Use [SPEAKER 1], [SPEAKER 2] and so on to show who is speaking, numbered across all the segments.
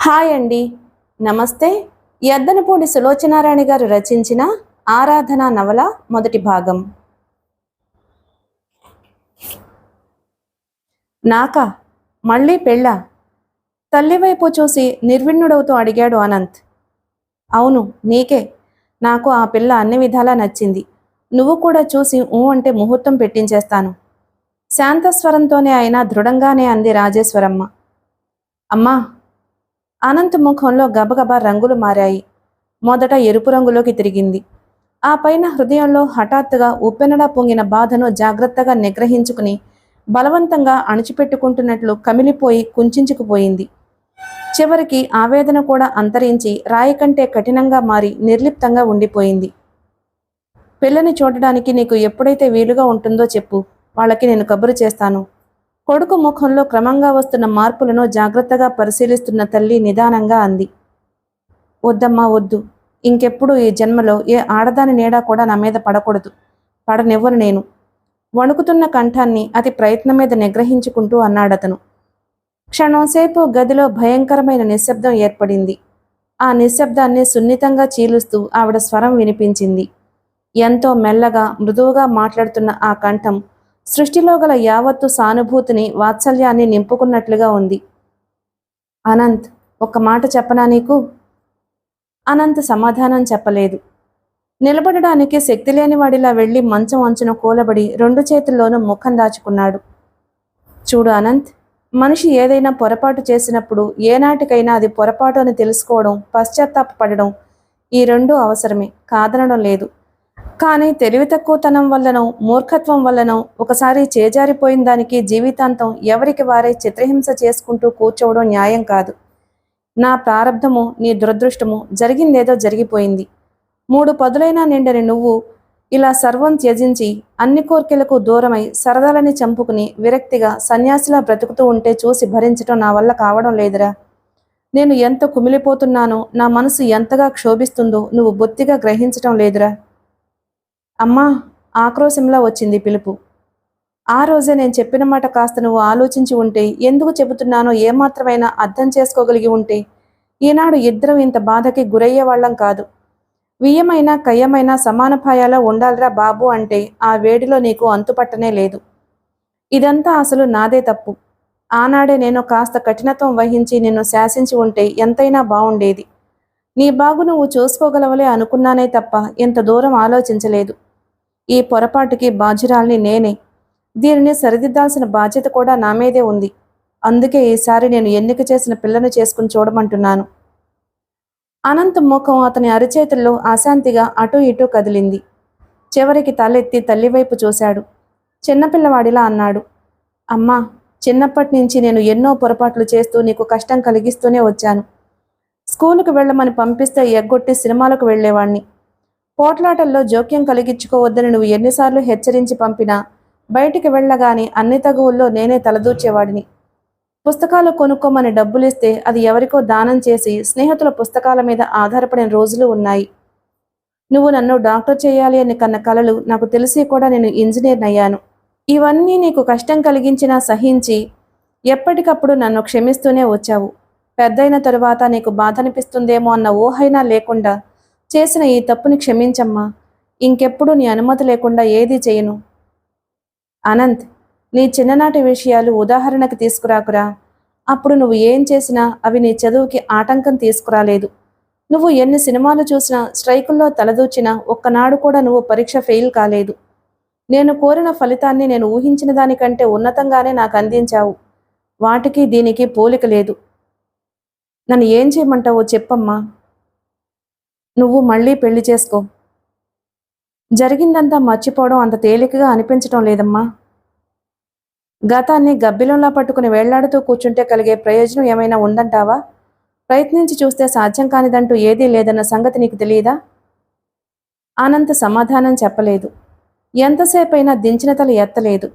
[SPEAKER 1] Hi అండి. నమస్తే. యద్దనపూడి సులోచనారాణి గారు రచించిన ఆరాధన నవల మొదటి భాగం. నాకా? మళ్ళీ పెళ్ళా? తల్లివైపు చూసి నిర్విణ్ణుడవుతూ అడిగాడు అనంత్. అవును, నీకే. నాకు ఆ పిల్ల అన్ని విధాలా నచ్చింది. నువ్వు కూడా చూసి ఊ అంటే ముహూర్తం పెట్టించేస్తాను. శాంతస్వరంతోనే అయినా దృఢంగానే అంది రాజేశ్వరమ్మ. అమ్మా! అనంత్ ముఖంలో గబగబా రంగులు మారాయి. మొదట ఎరుపు రంగులోకి తిరిగింది. ఆ పైన హృదయంలో హఠాత్తుగా ఉప్పెనలా పొంగిన బాధను జాగ్రత్తగా నిగ్రహించుకుని బలవంతంగా అణిచిపెట్టుకుంటున్నట్లు కమిలిపోయి కుంచుకుపోయింది. చివరికి ఆవేదన కూడా అంతరించి రాయి కంటే కఠినంగా మారి నిర్లిప్తంగా ఉండిపోయింది. పిల్లని చూడడానికి నీకు ఎప్పుడైతే వీలుగా ఉంటుందో చెప్పు, వాళ్ళకి నేను కబురు చేస్తాను. కొడుకు ముఖంలో క్రమంగా వస్తున్న మార్పులను జాగ్రత్తగా పరిశీలిస్తున్న తల్లి నిదానంగా అంది. వద్దమ్మా, వద్దు. ఇంకెప్పుడు ఈ జన్మలో ఏ ఆడదాని నీడ కూడా నా మీద పడకూడదు. పడనివ్వను నేను. వణుకుతున్న కంఠాన్ని అతి ప్రయత్నం మీద నిగ్రహించుకుంటూ అన్నాడతను. క్షణంసేపు గదిలో భయంకరమైన నిశ్శబ్దం ఏర్పడింది. ఆ నిశ్శబ్దాన్ని సున్నితంగా చీలుస్తూ ఆవిడ స్వరం వినిపించింది. ఎంతో మెల్లగా మృదువుగా మాట్లాడుతున్న ఆ కంఠం సృష్టిలో గల యావత్తు సానుభూతిని వాత్సల్యాన్ని నింపుకున్నట్లుగా ఉంది. అనంత్, ఒక్క మాట చెప్పనా నీకు? అనంత్ సమాధానం చెప్పలేదు. నిలబడడానికి శక్తి లేనివాడిలా వెళ్లి మంచం అంచున కూలబడి రెండు చేతుల్లోనూ ముఖం దాచుకున్నాడు. చూడు అనంత్, మనిషి ఏదైనా పొరపాటు చేసినప్పుడు ఏనాటికైనా అది పొరపాటు అని తెలుసుకోవడం, పశ్చాత్తాపపడడం ఈ రెండూ అవసరమే, కాదనడం లేదు. కానీ తెలివి తక్కువతనం వల్లనో మూర్ఖత్వం వల్లనో ఒకసారి చేజారిపోయిన దానికి జీవితాంతం ఎవరికి వారే చిత్రహింస చేసుకుంటూ కూర్చోవడం న్యాయం కాదు. నా ప్రారబ్ధము, నీ దురదృష్టము, జరిగిందేదో జరిగిపోయింది. 3 పదులైనా నిండని నువ్వు ఇలా సర్వం త్యజించి అన్ని కోర్కెలకు దూరమై సరదాలని చంపుకుని విరక్తిగా సన్యాసిలా బ్రతుకుతూ ఉంటే చూసి భరించటం నా వల్ల కావడం లేదురా. నేను ఎంత కుమిలిపోతున్నానో, నా మనసు ఎంతగా క్షోభిస్తుందో నువ్వు బొత్తిగా గ్రహించటం లేదురా. అమ్మా! ఆక్రోశంలా వచ్చింది పిలుపు. ఆ రోజే నేను చెప్పిన మాట కాస్త నువ్వు ఆలోచించి ఉంటే, ఎందుకు చెబుతున్నానో ఏమాత్రమైనా అర్థం చేసుకోగలిగి ఉంటే ఈనాడు ఇద్దరం ఇంత బాధకి గురయ్యేవాళ్లం కాదు. వియ్యమైనా కయ్యమైనా సమానపాయాలా ఉండాలిరా బాబు అంటే ఆ వేడిలో నీకు అంతుపట్టనే లేదు. ఇదంతా అసలు నాదే తప్పు. ఆనాడే నేను కాస్త కఠినత్వం వహించి నిన్ను శాసించి ఉంటే ఎంతైనా బావుండేది. నీ బాగు నువ్వు చూసుకోగలవలే అనుకున్నానే తప్ప ఎంత దూరం ఆలోచించలేదు. ఈ పొరపాటుకి బాధ్యురాల్ని నేనే. దీనిని సరిదిద్దాల్సిన బాధ్యత కూడా నా మీదే ఉంది. అందుకే ఈసారి నేను ఎన్నిక చేసిన పిల్లను చేసుకుని చూడమంటున్నాను. అనంత్ ముఖం అతని అరిచేతుల్లో అశాంతిగా అటూ ఇటూ కదిలింది. చివరికి తలెత్తి తల్లివైపు చూశాడు. చిన్నపిల్లవాడిలా అన్నాడు. అమ్మా, చిన్నప్పటి నుంచి నేను ఎన్నో పొరపాట్లు చేస్తూ నీకు కష్టం కలిగిస్తూనే వచ్చాను. స్కూలుకు వెళ్ళమని పంపిస్తే ఎగ్గొట్టి సినిమాలకు వెళ్లేవాణ్ణి. పోట్లాటల్లో జోక్యం కలిగించుకోవద్దని నువ్వు ఎన్నిసార్లు హెచ్చరించి పంపినా బయటికి వెళ్ళగాని అన్ని తగువుల్లో నేనే తలదూర్చేవాడిని. పుస్తకాలు కొనుక్కోమని డబ్బులిస్తే అది ఎవరికో దానం చేసి స్నేహితుల పుస్తకాల మీద ఆధారపడిన రోజులు ఉన్నాయి. నువ్వు నన్ను డాక్టర్ చేయాలి అని కన్న కలలు నాకు తెలిసి కూడా నేను ఇంజనీర్ అయ్యాను. ఇవన్నీ నీకు కష్టం కలిగించినా సహించి ఎప్పటికప్పుడు నన్ను క్షమిస్తూనే వచ్చావు. పెద్దయిన తరువాత నీకు బాధ అనిపిస్తుందేమో అన్న ఊహైనా లేకుండా చేసిన ఈ తప్పుని క్షమించమ్మా. ఇంకెప్పుడు నీ అనుమతి లేకుండా ఏదీ చేయను. అనంత్, నీ చిన్ననాటి విషయాలు ఉదాహరణకి తీసుకురాకురా. అప్పుడు నువ్వు ఏం చేసినా అవి నీ చదువుకి ఆటంకం తీసుకురాలేదు. నువ్వు ఎన్ని సినిమాలు చూసినా, స్ట్రైకుల్లో తలదూచినా ఒక్కనాడు కూడా నువ్వు పరీక్ష ఫెయిల్ కాలేదు. నేను కోరిన ఫలితాన్ని నేను ఊహించిన దానికంటే ఉన్నతంగానే నాకు అందించావు. వాటికి దీనికి పోలిక లేదు. నన్ను ఏం చేయమంటావో చెప్పమ్మా. నువ్వు మళ్ళీ పెళ్లి చేసుకో. జరిగిందంతా మర్చిపోవడం అంత తేలికగా అనిపించటం లేదమ్మా. గతాన్ని గబ్బిలంలా పట్టుకుని వేళ్లాడుతూ కూర్చుంటే కలిగే ప్రయోజనం ఏమైనా ఉందంటావా? ప్రయత్నించి చూస్తే సాధ్యం కానిదంటూ ఏదీ లేదన్న సంగతి నీకు తెలియదా? అనంత్ సమాధానం చెప్పలేదు. ఎంతసేపైనా దించిన తల ఎత్తలేదు.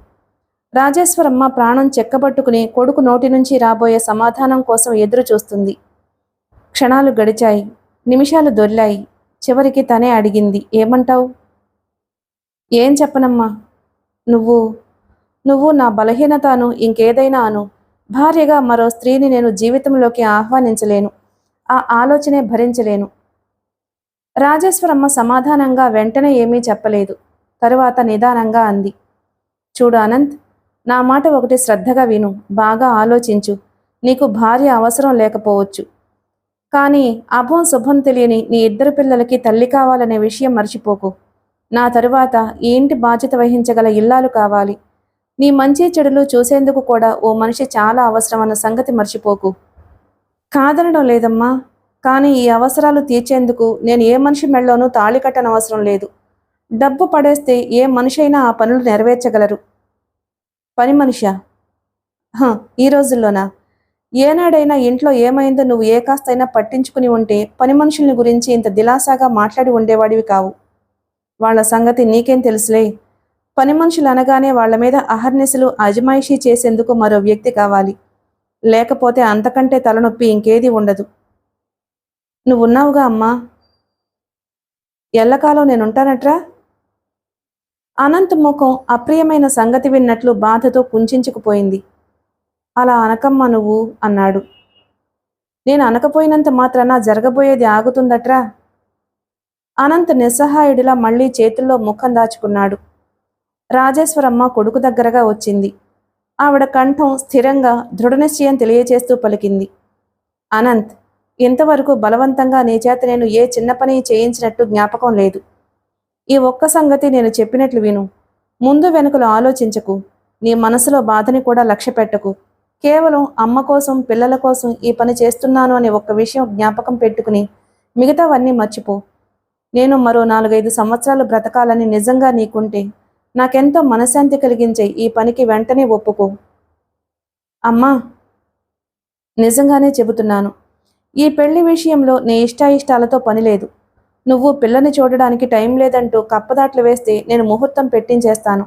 [SPEAKER 1] రాజేశ్వరమ్మ ప్రాణం చెక్కబట్టుకుని కొడుకు నోటి నుంచి రాబోయే సమాధానం కోసం ఎదురు చూస్తుంది. క్షణాలు గడిచాయి. నిమిషాలు దొర్లాయి. చివరికి తనే అడిగింది, ఏమంటావు? ఏం చెప్పనమ్మా. నువ్వు నా బలహీనత అను, ఇంకేదైనా అను. భార్యగా మరో స్త్రీని నేను జీవితంలోకి ఆహ్వానించలేను. ఆ ఆలోచనే భరించలేను. రాజేశ్వరమ్మ సమాధానంగా వెంటనే ఏమీ చెప్పలేదు. తరువాత నిదానంగా అంది. చూడు అనంత్, నా మాట ఒకటి శ్రద్ధగా విను, బాగా ఆలోచించు. నీకు భార్య అవసరం లేకపోవచ్చు. కానీ అభం శుభం తెలియని నీ ఇద్దరు పిల్లలకి తల్లి కావాలనే విషయం మర్చిపోకు. నా తరువాత ఈ ఇంటి బాధ్యత వహించగల ఇల్లాలు కావాలి. నీ మంచి చెడులు చూసేందుకు కూడా ఓ మనిషి చాలా అవసరం అన్న సంగతి మర్చిపోకు. కాదనడం లేదమ్మా, కానీ ఈ అవసరాలు తీర్చేందుకు నేను ఏ మనిషి మెళ్ళలోనూ తాళి కట్టనవసరం లేదు. డబ్బు పడేస్తే ఏ మనిషి అయినా ఆ పనులు నెరవేర్చగలరు. పని మనిషా? ఈ రోజుల్లోనా? ఏనాడైనా ఇంట్లో ఏమైందో నువ్వు ఏ కాస్తైనా పట్టించుకుని ఉంటే పని మనుషుల్ని గురించి ఇంత దిలాసాగా మాట్లాడి ఉండేవాడివి కావు. వాళ్ళ సంగతి నీకేం తెలుసులే. పని మనుషులు అనగానే వాళ్ల మీద అహర్నిశలు అజమాయిషీ చేసేందుకు మరో వ్యక్తి కావాలి. లేకపోతే అంతకంటే తలనొప్పి ఇంకేదీ ఉండదు. నువ్వున్నావుగా అమ్మా. ఎల్లకాలం నేనుంటానట్రా? అనంత్ ముఖం అప్రియమైన సంగతి విన్నట్లు బాధతో కుంచుకుపోయింది. అలా అనకమ్మా నువ్వు అన్నాడు. నేను అనకపోయినంత మాత్రాన జరగబోయేది ఆగుతుందట్రా? అనంత్ నిస్సహాయుడిలా మళ్లీ చేతుల్లో ముఖం దాచుకున్నాడు. రాజేశ్వరమ్మ కొడుకు దగ్గరగా వచ్చింది. ఆవిడ కంఠం స్థిరంగా దృఢనిశ్చయం తెలియచేస్తూ పలికింది. అనంత్, ఇంతవరకు బలవంతంగా నీ చేత నేను ఏ చిన్న పని చేయించినట్టు జ్ఞాపకం లేదు. ఈ ఒక్క సంగతి నేను చెప్పినట్లు విను. ముందు వెనుకలు ఆలోచించకు. నీ మనసులో బాధని కూడా లక్ష్య పెట్టకు. కేవలం అమ్మ కోసం, పిల్లల కోసం ఈ పని చేస్తున్నాను అనే ఒక్క విషయం జ్ఞాపకం పెట్టుకుని మిగతావన్నీ మర్చిపో. నేను మరో 4-5 సంవత్సరాలు బ్రతకాలని నిజంగా నీకుంటే నాకెంతో మనశ్శాంతి కలిగించే ఈ పనికి వెంటనే ఒప్పుకో. అమ్మా, నిజంగానే చెబుతున్నాను. ఈ పెళ్లి విషయంలో నీ ఇష్టాయిష్టాలతో పనిలేదు. నువ్వు పిల్లని చూడడానికి టైం లేదంటూ కప్పదాట్లు వేస్తే నేను ముహూర్తం పెట్టించేస్తాను.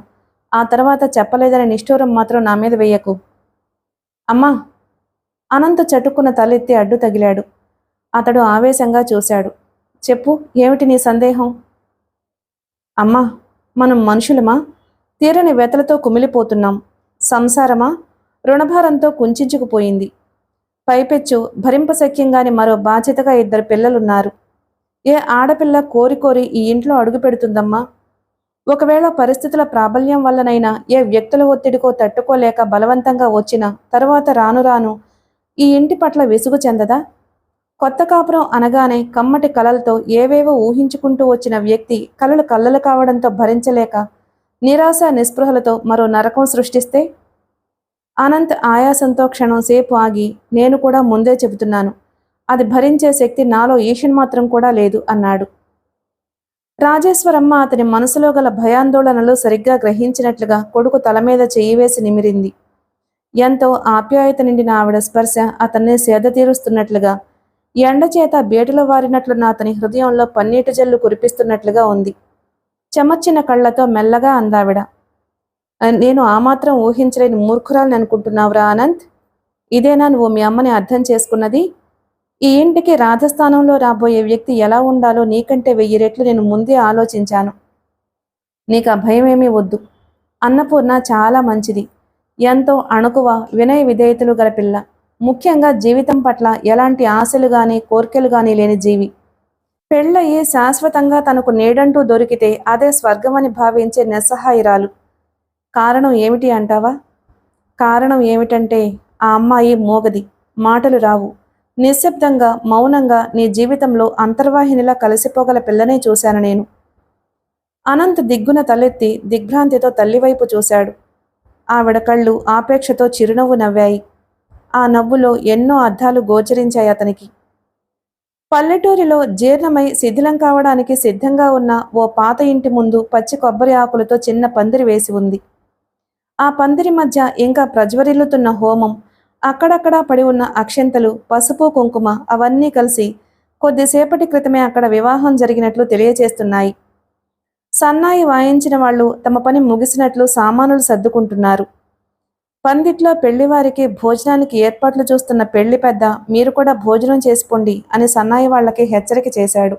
[SPEAKER 1] ఆ తర్వాత చెప్పలేదనే నిష్ఠూరం మాత్రం నా మీద వెయ్యకు. అమ్మా! అనంత చటుక్కున తలెత్తి అడ్డు తగిలాడు. అతడు ఆవేశంగా చూశాడు. చెప్పు, ఏమిటి నీ సందేహం? అమ్మా, మనం మనుషులమా? తీరని వెతలతో కుమిలిపోతున్నాం. సంసారమా? రుణభారంతో కుంచుకుపోయింది. పైపెచ్చు భరింపశక్యంగాని మరో బాధ్యతగా 2 పిల్లలున్నారు. ఏ ఆడపిల్ల కోరి కోరి ఈ ఇంట్లో అడుగు పెడుతుందమ్మా? ఒకవేళ పరిస్థితుల ప్రాబల్యం వల్లనైనా ఏ వ్యక్తుల ఒత్తిడికో తట్టుకోలేక బలవంతంగా వచ్చినా తరువాత రాను రాను ఈ ఇంటి పట్ల విసుగు చెందదా? కొత్త కాపురం అనగానే కమ్మటి కలలతో ఏవేవో ఊహించుకుంటూ వచ్చిన వ్యక్తి కలలు కల్లలు కావడంతో భరించలేక నిరాశ నిస్పృహలతో మరో నరకం సృష్టిస్తే? అనంత్ ఆయాసంతో క్షణం సేపు ఆగి, నేను కూడా ముందే చెబుతున్నాను, అది భరించే శక్తి నాలో ఈషన్ మాత్రం కూడా లేదు అన్నాడు. రాజేశ్వరమ్మ అతని మనసులో గల భయాందోళనలు సరిగ్గా గ్రహించినట్లుగా కొడుకు తల మీద చెయ్యి వేసి నిమిరింది. ఎంతో ఆప్యాయత నిండిన ఆవిడ స్పర్శ అతన్ని సేద తీరుస్తున్నట్లుగా, ఎండచేత బేటలో వారినట్లున్న అతని హృదయంలో పన్నీటి జల్లు కురిపిస్తున్నట్లుగా ఉంది. చెమర్చిన కళ్లతో మెల్లగా అందావిడ. నేను ఆ మాత్రం ఊహించలేని మూర్ఖురాలని అనుకుంటున్నావురా అనంత్? ఇదేనా నువ్వు మీ అమ్మని అర్థం చేసుకున్నది? ఈ ఇంటికి రాజస్థానంలో రాబోయే వ్యక్తి ఎలా ఉండాలో నీకంటే 1000 రెట్లు నేను ముందే ఆలోచించాను. నీకు ఆ భయమేమీ వద్దు. అన్నపూర్ణ చాలా మంచిది. ఎంతో అణకువ, వినయ విధేయతలు గల పిల్ల. ముఖ్యంగా జీవితం పట్ల ఎలాంటి ఆశలు గాని కోర్కెలు గాని లేని జీవి. పెళ్ళయి శాశ్వతంగా తనకు నీడంటూ దొరికితే అదే స్వర్గమని భావించే నిస్సహాయిరాలు. కారణం ఏమిటి అంటావా? కారణం ఏమిటంటే ఆ అమ్మాయి మోగది, మాటలు రావు. నిశ్శబ్దంగా, మౌనంగా నీ జీవితంలో అంతర్వాహినిలా కలిసిపోగల పిల్లనే చూశాను నేను. అనంత్ దిగ్గున తలెత్తి దిగ్భ్రాంతితో తల్లివైపు చూశాడు. ఆవిడ కళ్ళు ఆపేక్షతో చిరునవ్వు నవ్వాయి. ఆ నవ్వులో ఎన్నో అర్థాలు గోచరించాయి అతనికి. పల్లెటూరిలో జీర్ణమై శిథిలం కావడానికి సిద్ధంగా ఉన్న ఓ పాత ఇంటి ముందు పచ్చి కొబ్బరి ఆకులతో చిన్న పందిరి వేసి ఉంది. ఆ పందిరి మధ్య ఇంకా ప్రజ్వరిల్లుతున్న హోమం, అక్కడక్కడా పడి ఉన్న అక్షంతలు, పసుపు కుంకుమ అవన్నీ కలిసి కొద్దిసేపటి క్రితమే అక్కడ వివాహం జరిగినట్లు తెలియచేస్తున్నాయి. సన్నాయి వాయించిన వాళ్ళు తమ పని ముగిసినట్లు సామానులు సర్దుకుంటున్నారు. పందిట్లో పెళ్లివారికి భోజనానికి ఏర్పాట్లు చూస్తున్న పెళ్లి పెద్ద, మీరు కూడా భోజనం చేసుకోండి అని సన్నాయి వాళ్లకి హెచ్చరిక చేశాడు.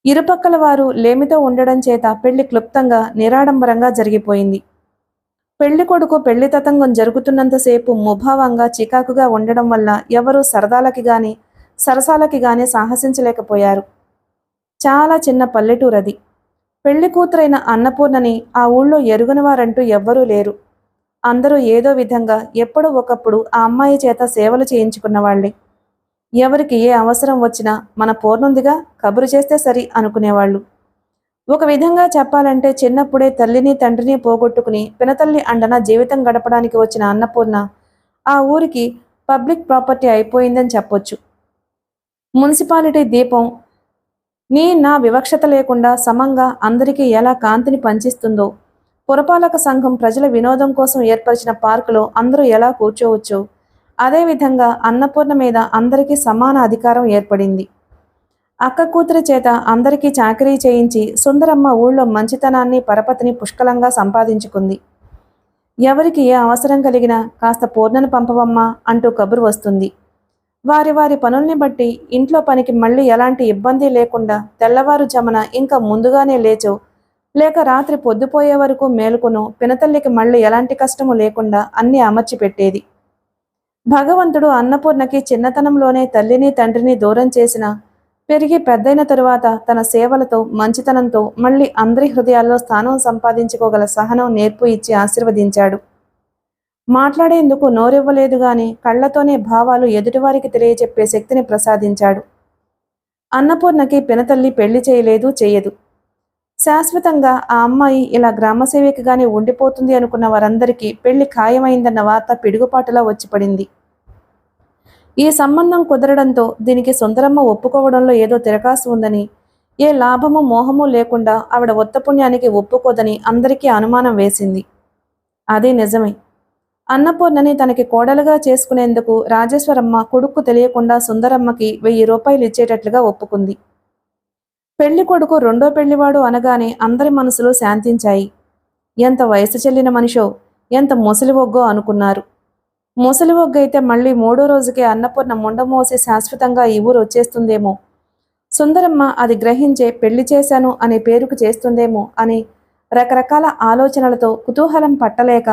[SPEAKER 1] ఇరుపక్కల వారు లేమితో ఉండడం చేత పెళ్లి క్లుప్తంగా నిరాడంబరంగా జరిగిపోయింది. పెళ్లి కొడుకు పెళ్లి తతంగం జరుగుతున్నంతసేపు ముభావంగా చికాకుగా ఉండడం వల్ల ఎవరూ సరదాలకి గాని సరసాలకి గాని సాహసించలేకపోయారు. చాలా చిన్న పల్లెటూరది. పెళ్లి కూతురైన అన్నపూర్ణని ఆ ఊళ్ళో ఎరుగనివారంటూ ఎవ్వరూ లేరు. అందరూ ఏదో విధంగా ఎప్పుడో ఒకప్పుడు ఆ అమ్మాయి చేత సేవలు చేయించుకున్నవాళ్లే. ఎవరికి ఏ అవసరం వచ్చినా మన పూర్ణుందిగా కబురు చేస్తే సరి అనుకునేవాళ్లు. ఒక విధంగా చెప్పాలంటే చిన్నప్పుడే తల్లిని తండ్రిని పోగొట్టుకుని పినతల్లి అండన జీవితం గడపడానికి వచ్చిన అన్నపూర్ణ ఆ ఊరికి పబ్లిక్ ప్రాపర్టీ అయిపోయిందని చెప్పొచ్చు. మున్సిపాలిటీ దీపం నా వివక్షత లేకుండా సమంగా అందరికీ ఎలా కాంతిని పంచిస్తుందో, పురపాలక సంఘం ప్రజల వినోదం కోసం ఏర్పరిచిన పార్కులో అందరూ ఎలా కూర్చోవచ్చో, అదేవిధంగా అన్నపూర్ణ మీద అందరికీ సమాన అధికారం ఏర్పడింది. అక్క కూతురి చేత అందరికీ చాకరీ చేయించి సుందరమ్మ ఊళ్ళో మంచితనాన్ని పరపతిని పుష్కలంగా సంపాదించుకుంది. ఎవరికి ఏ అవసరం కలిగినా కాస్త పూర్ణను పంపవమ్మా అంటూ కబురు వస్తుంది. వారి వారి పనుల్ని బట్టి ఇంట్లో పనికి మళ్ళీ ఎలాంటి ఇబ్బంది లేకుండా తెల్లవారుజామున ఇంకా ముందుగానే లేచో లేక రాత్రి పొద్దుపోయే వరకు మేలుకొనో పినతల్లికి మళ్ళీ ఎలాంటి కష్టము లేకుండా అన్నీ అమర్చి పెట్టేది. భగవంతుడు అన్నపూర్ణకి చిన్నతనంలోనే తల్లిని తండ్రిని దూరం చేసిన పెరిగి పెద్దయిన తరువాత తన సేవలతో మంచితనంతో మళ్ళీ అందరి హృదయాల్లో స్థానం సంపాదించుకోగల సహనం నేర్పు ఇచ్చి ఆశీర్వదించాడు. మాట్లాడేందుకు నోరివ్వలేదు గాని కళ్లతోనే భావాలు ఎదుటివారికి తెలియజెప్పే శక్తిని ప్రసాదించాడు. అన్నపూర్ణకి పినతల్లి పెళ్లి చేయలేదు, చెయ్యదు. శాశ్వతంగా ఆ అమ్మాయి ఇలా గ్రామసేవికగానే ఉండిపోతుంది అనుకున్న వారందరికీ పెళ్లి ఖాయమైందన్న వార్త పిడుగుపాటులా వచ్చిపడింది. ఈ సంబంధం కుదరడంతో దీనికి సుందరమ్మ ఒప్పుకోవడంలో ఏదో తిరకాసు ఉందని, ఏ లాభము మోహము లేకుండా ఆవిడ ఉత్తపుణ్యానికి ఒప్పుకోదని అందరికీ అనుమానం వేసింది. అదే నిజమే. అన్నపూర్ణని తనకి కోడలుగా చేసుకునేందుకు రాజేశ్వరమ్మ కొడుక్కు తెలియకుండా సుందరమ్మకి 1000 రూపాయలు ఇచ్చేటట్లుగా ఒప్పుకుంది. పెళ్లి కొడుకు రెండో పెళ్లివాడు అనగానే అందరి మనసులు శాంతించాయి. ఎంత వయసు చెల్లిన మనిషో, ఎంత ముసలివొగ్గో అనుకున్నారు. ముసలివొగ్గైతే మళ్ళీ 3వ రోజుకే అన్నపూర్ణ ముండమోసి శాశ్వతంగా ఈ ఊరు వచ్చేస్తుందేమో, సుందరమ్మ అది గ్రహించే పెళ్లి చేశాను అనే పేరుకు చేస్తుందేమో అని రకరకాల ఆలోచనలతో కుతూహలం పట్టలేక